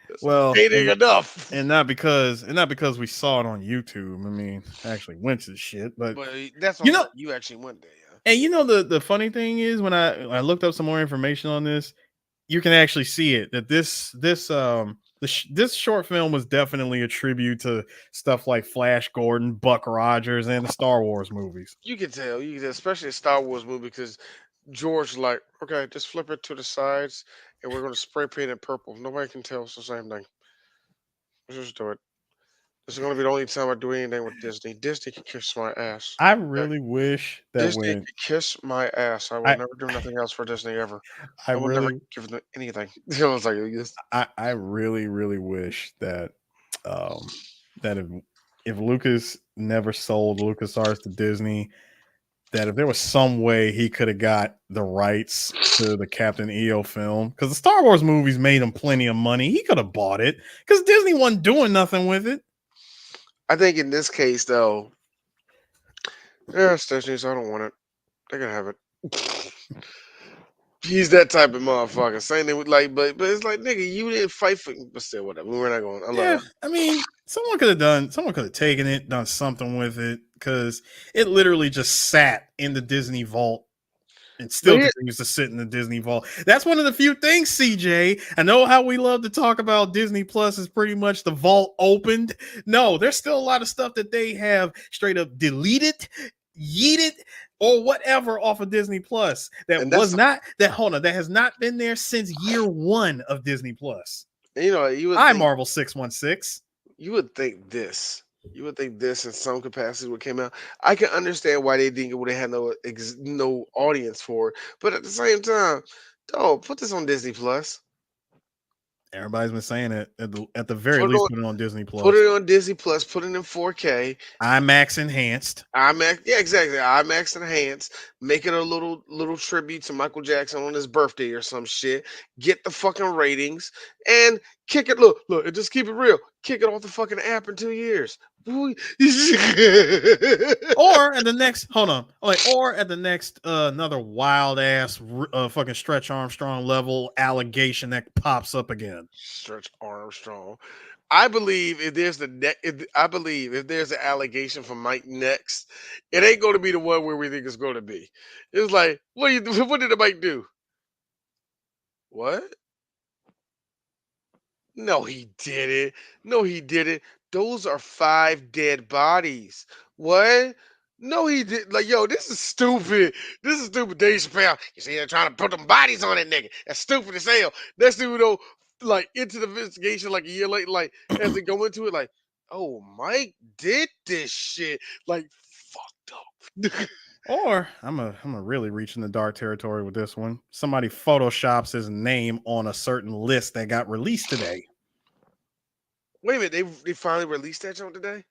That's well, dating enough. and not because we saw it on YouTube. I mean, I actually went to the shit, but But that's what you I'm know, saying. You actually went there, yeah. and the funny thing is when I looked up some more information on this, you can actually see it that this short film was definitely a tribute to stuff like Flash Gordon, Buck Rogers, and the Star Wars movies. You can tell, especially a Star Wars movie, because George like, okay, just flip it to the sides, and we're gonna spray paint it purple. Nobody can tell it's the same thing. Let's just do it. This is gonna be the only time I do anything with Disney. Disney can kiss my ass. I Okay? really wish that Disney when can kiss my ass. I will I never do nothing else for Disney ever. I I will never really give them anything. I was like, yes. I really really wish that that if Lucas never sold LucasArts to Disney, that if there was some way he could have got the rights to the Captain EO film, because the Star Wars movies made him plenty of money, he could have bought it because Disney wasn't doing nothing with it. I think in this case though, yeah, Statues, I don't want it. They can have it. He's that type of motherfucker. Same thing with like, but it's like nigga, you didn't fight for. But still, whatever. We're not going. I love Yeah, it. I mean, someone could have taken it, done something with it, because it literally just sat in the Disney vault and But still here, continues to sit in the Disney vault. That's one of the few things, CJ. I know how we love to talk about Disney Plus is pretty much the vault opened. No, there's still a lot of stuff that they have straight up deleted, yeeted, or whatever off of Disney Plus that and that's was the. not that hold on, that has not been there since year one of Disney Plus. You know, you would I think. Marvel 616. You would think this. You would think this in some capacity would came out. I can understand why they think it would have had no audience for it, but at the same time, dog, put this on Disney Plus. Everybody's been saying it. At the very Put it least, on put it on Disney put Plus. it on Disney Plus. Put it in 4K. IMAX enhanced. IMAX, yeah, exactly. IMAX enhanced. Make it a little tribute to Michael Jackson on his birthday or some shit. Get the fucking ratings and kick it. Look, and just keep it real. Kick it off the fucking app in 2 years. Boy. Or at the next, hold on, like, or at the next another wild ass fucking Stretch Armstrong level allegation that pops up again. Stretch Armstrong. I believe if there's I believe if there's an allegation from Mike next, it ain't going to be the one where we think it's going to be. It's like, what did the Mike do? What? No, he didn't. No, he didn't. Those are five dead bodies. What? No, he did. Like, yo, this is stupid. This is stupid. Dave Chappelle. You see, they're trying to put them bodies on that nigga. That's stupid as hell. That's stupid though. Like into the investigation, like a year later, like as they go into it, like, oh, Mike did this shit. Like, fucked up. Or I'm a really reach in the dark territory with this one. Somebody photoshops his name on a certain list that got released today. Wait a minute, they finally released that joint today.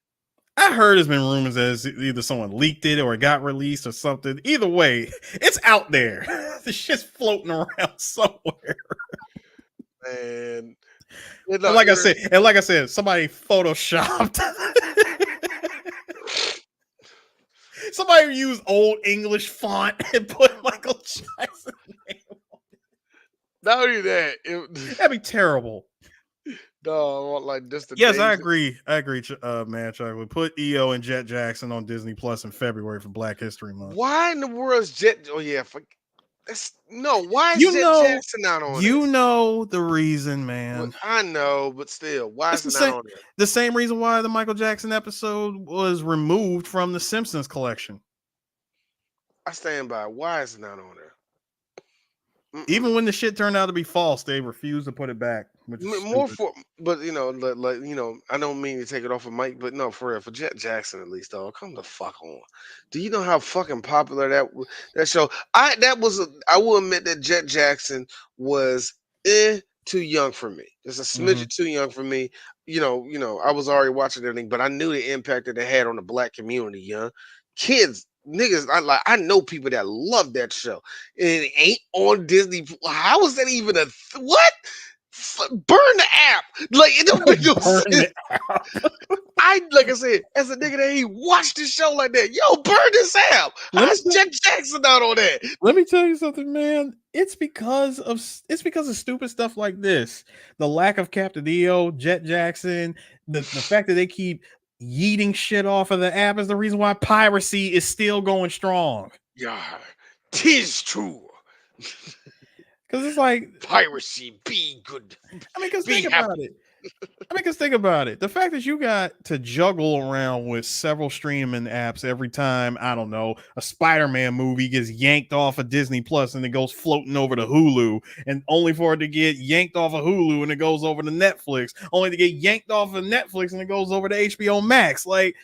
I heard there's been rumors that either someone leaked it or it got released or something. Either way, it's out there. The shit's floating around somewhere. And And like I said, somebody photoshopped. Somebody used old English font and put Michael Jackson name. not only that, That'd be terrible. no, like just the Yes, I days. agree. I agree, man. Chuck. We put EO and Jet Jackson on Disney Plus in February for Black History Month. Why in the world is Jet? Oh yeah, that's no. Why is You Jet know, Jackson not on it? you know the reason, Well, man. I know, but still, why It's is it not on there? the same reason why the Michael Jackson episode was removed from the Simpsons collection. I stand by. Why is it not on there? Even when the shit turned out to be false, they refused to put it back, which is More stupid. for, but like I don't mean to take it off of Mike, but no, for real, for Jet Jackson at least, dog, come the fuck on. Do you know how fucking popular that show? I will admit that Jet Jackson was too young for me. It's a Mm-hmm. smidget too young for me. I was already watching everything, but I knew the impact that it had on the black community, kids. Niggas, I know people that love that show, and it ain't on Disney. How is that even what? Burn the app. Like it don't make no Burn sense. it out. Like I said, as a nigga that ain't watched this show like that, yo, burn this app. Let me How's Jet Jackson out on that? Let me tell you something, man. It's because of stupid stuff like this. The lack of Captain Eo, Jet Jackson, the fact that they keep yeeting shit off of the app is the reason why piracy is still going strong. Yeah, tis true. Because it's like, Piracy, be good, I mean, because be think happy. about it. Think about it. The fact that you got to juggle around with several streaming apps every time, I don't know, a Spider-Man movie gets yanked off of Disney Plus and it goes floating over to Hulu, and only for it to get yanked off of Hulu and it goes over to Netflix, only to get yanked off of Netflix and it goes over to HBO Max. Like,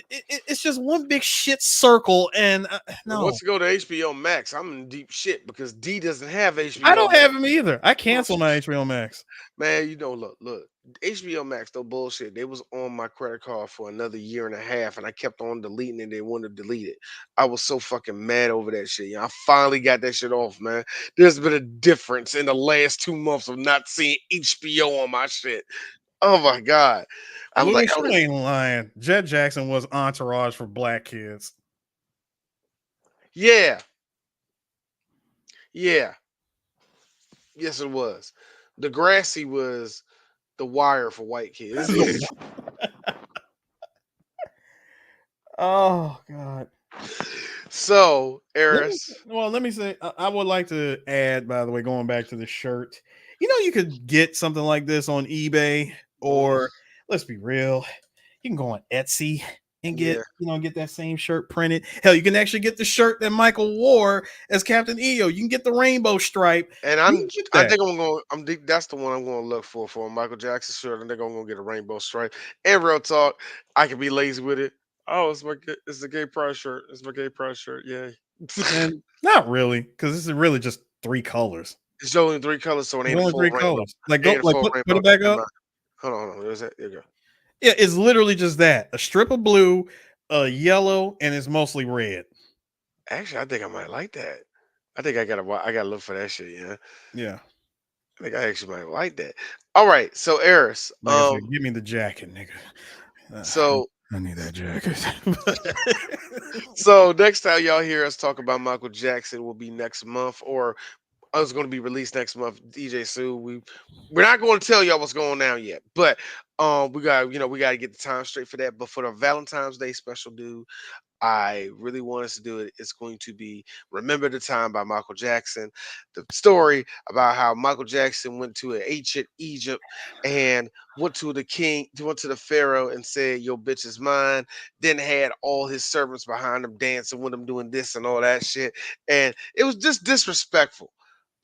it's just one big shit circle. And Well, no, once you go to HBO Max, I'm in deep shit because D doesn't have I HBO don't Max. have them either. I cancel my HBO Max. Man, look, HBO Max, though bullshit. They was on my credit card for another year and a half, and I kept on deleting it. They wanted to delete it. I was so fucking mad over that shit. I finally got that shit off, man. There's been a difference in the last 2 months of not seeing HBO on my shit. Oh my god! I was like, Louis, you ain't lying. Jet Jackson was Entourage for black kids. yeah, yeah, yes, it was. Degrassi was The Wire for white kids. Oh God. So, Eris, Let me say, I would like to add, by the way, going back to the shirt, you could get something like this on eBay, mhm, or let's be real, you can go on Etsy and yeah, get that same shirt printed. Hell, you can actually get the shirt that Michael wore as Captain EO. You can get the rainbow stripe. and You can get I that. think I'm going. That's the one I'm going to look for a Michael Jackson shirt. I think I'm going to get a rainbow stripe. And real talk, I can be lazy with it. Oh, it's the gay pride shirt. It's my gay pride shirt. Yay! And not really, because this is really just three colors. It's only three colors, so it It's ain't a only full three rainbow. colors. Like It go, ain't a like full put rainbow. it back Never up. mind. Hold on. There's that. There you go. Yeah, it's literally just that: a strip of blue, a yellow, and it's mostly red. Actually, I think I might like that. I gotta look for that shit. Yeah, Yeah. I think I actually might like that. All right, so Eris, Like I said, give me the jacket, nigga. so I need that jacket. so next time y'all hear us talk about Michael Jackson will be next month, or it's going to be released next month. DJ Sue, we're not going to tell y'all what's going on yet, but we got to get the time straight for that. But for the Valentine's Day special, dude, I really want us to do it. It's going to be Remember the Time by Michael Jackson. The story about how Michael Jackson went to ancient Egypt and went to the Pharaoh and said, Your bitch is mine. Then had all his servants behind him dancing with him, doing this and all that shit. And it was just disrespectful.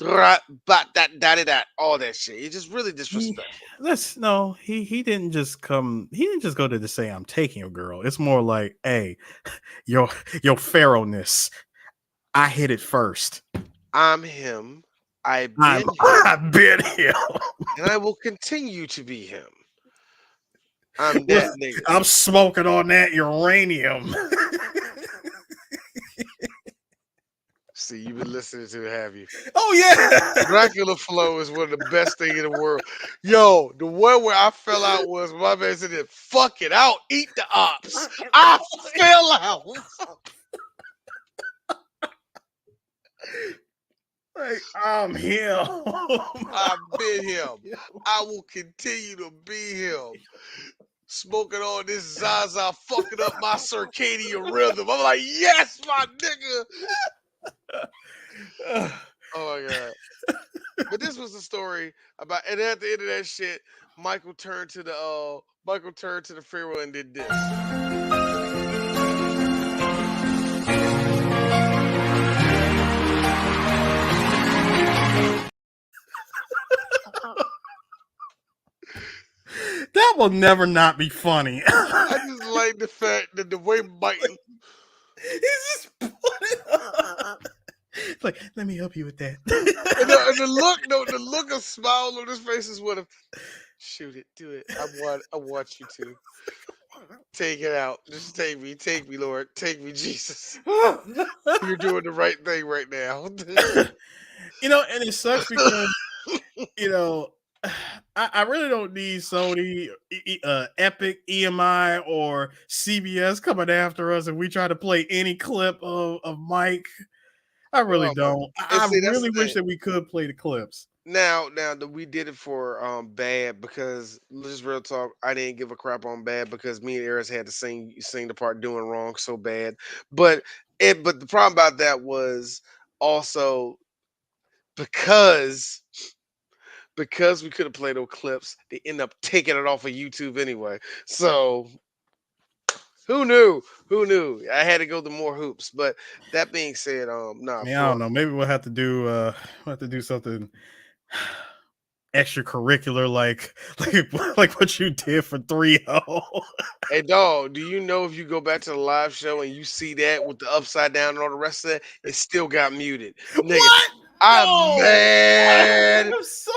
All that shit. It's just really he disrespectful. let's no, he didn't just come. He didn't just go to say I'm taking a girl. It's more like, hey, your pharaohness. I hit it first. I'm him. I've I'm been him. I've been here. And I will continue to be him. I'm that nigga. I'm smoking on that uranium. See, you've been listening to it, have you? Oh yeah. Dracula Flow is one of the best things in the world. Yo, the one where I fell out was my man said, Fuck it, I'll eat the ops. I fell out. Like I'm here. I've been him. I will continue to be him. Smoking on this Zaza, fucking up my circadian rhythm. I'm like, yes, my nigga. Oh my god. But this was the story about, and at the end of that shit, Michael turned to the Pharaoh and did this. That will never not be funny. I just like the fact that the way Mike, He's just put it up. It's like, let me help you with that. and the look of smile on his face is what. Shoot it, do it. I want you to take it out. Just take me, Lord, take me, Jesus. You're doing the right thing right now. And it sucks because you know, I really don't need Sony, Epic, EMI, or CBS coming after us if we try to play any clip of Mike. I really Oh my! don't. And I see, that's really the wish thing. that we could play the clips. Now that we did it for Bad, because just real talk, I didn't give a crap on Bad because me and Eris had to sing the part doing wrong so bad. But the problem about that was also because we could have played those clips, they end up taking it off of YouTube anyway. So who knew? Who knew? I had to go to more hoops. But that being said, I nah, mean, I for don't know. Maybe we'll have to do something extracurricular like what you did for 3-0. hey dog, do you know if you go back to the live show and you see that with the upside down and all the rest of it, it still got muted. Nigga, What? I'm No. mad. I'm so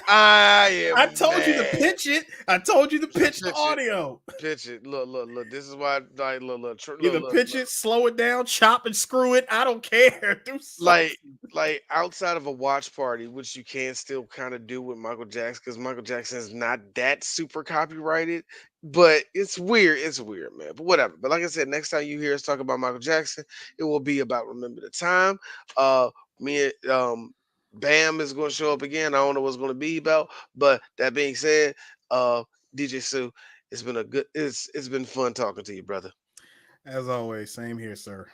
I I am told you to mad. pitch it. I told you to pitch the Pitch it, audio. pitch it. Look. This is why, like, Either pitch it, slow it down, chop and screw it. I don't care. Do like something. like outside of a watch party, which you can still kind of do with Michael Jackson, because Michael Jackson is not that super copyrighted, but it's weird, man. But whatever. But like I said, next time you hear us talk about Michael Jackson, it will be about Remember the Time. Me and Bam is going to show up again. I don't know what's going to be about, but that being said, DJ Sue, it's been fun talking to you, brother. As always, same here, sir.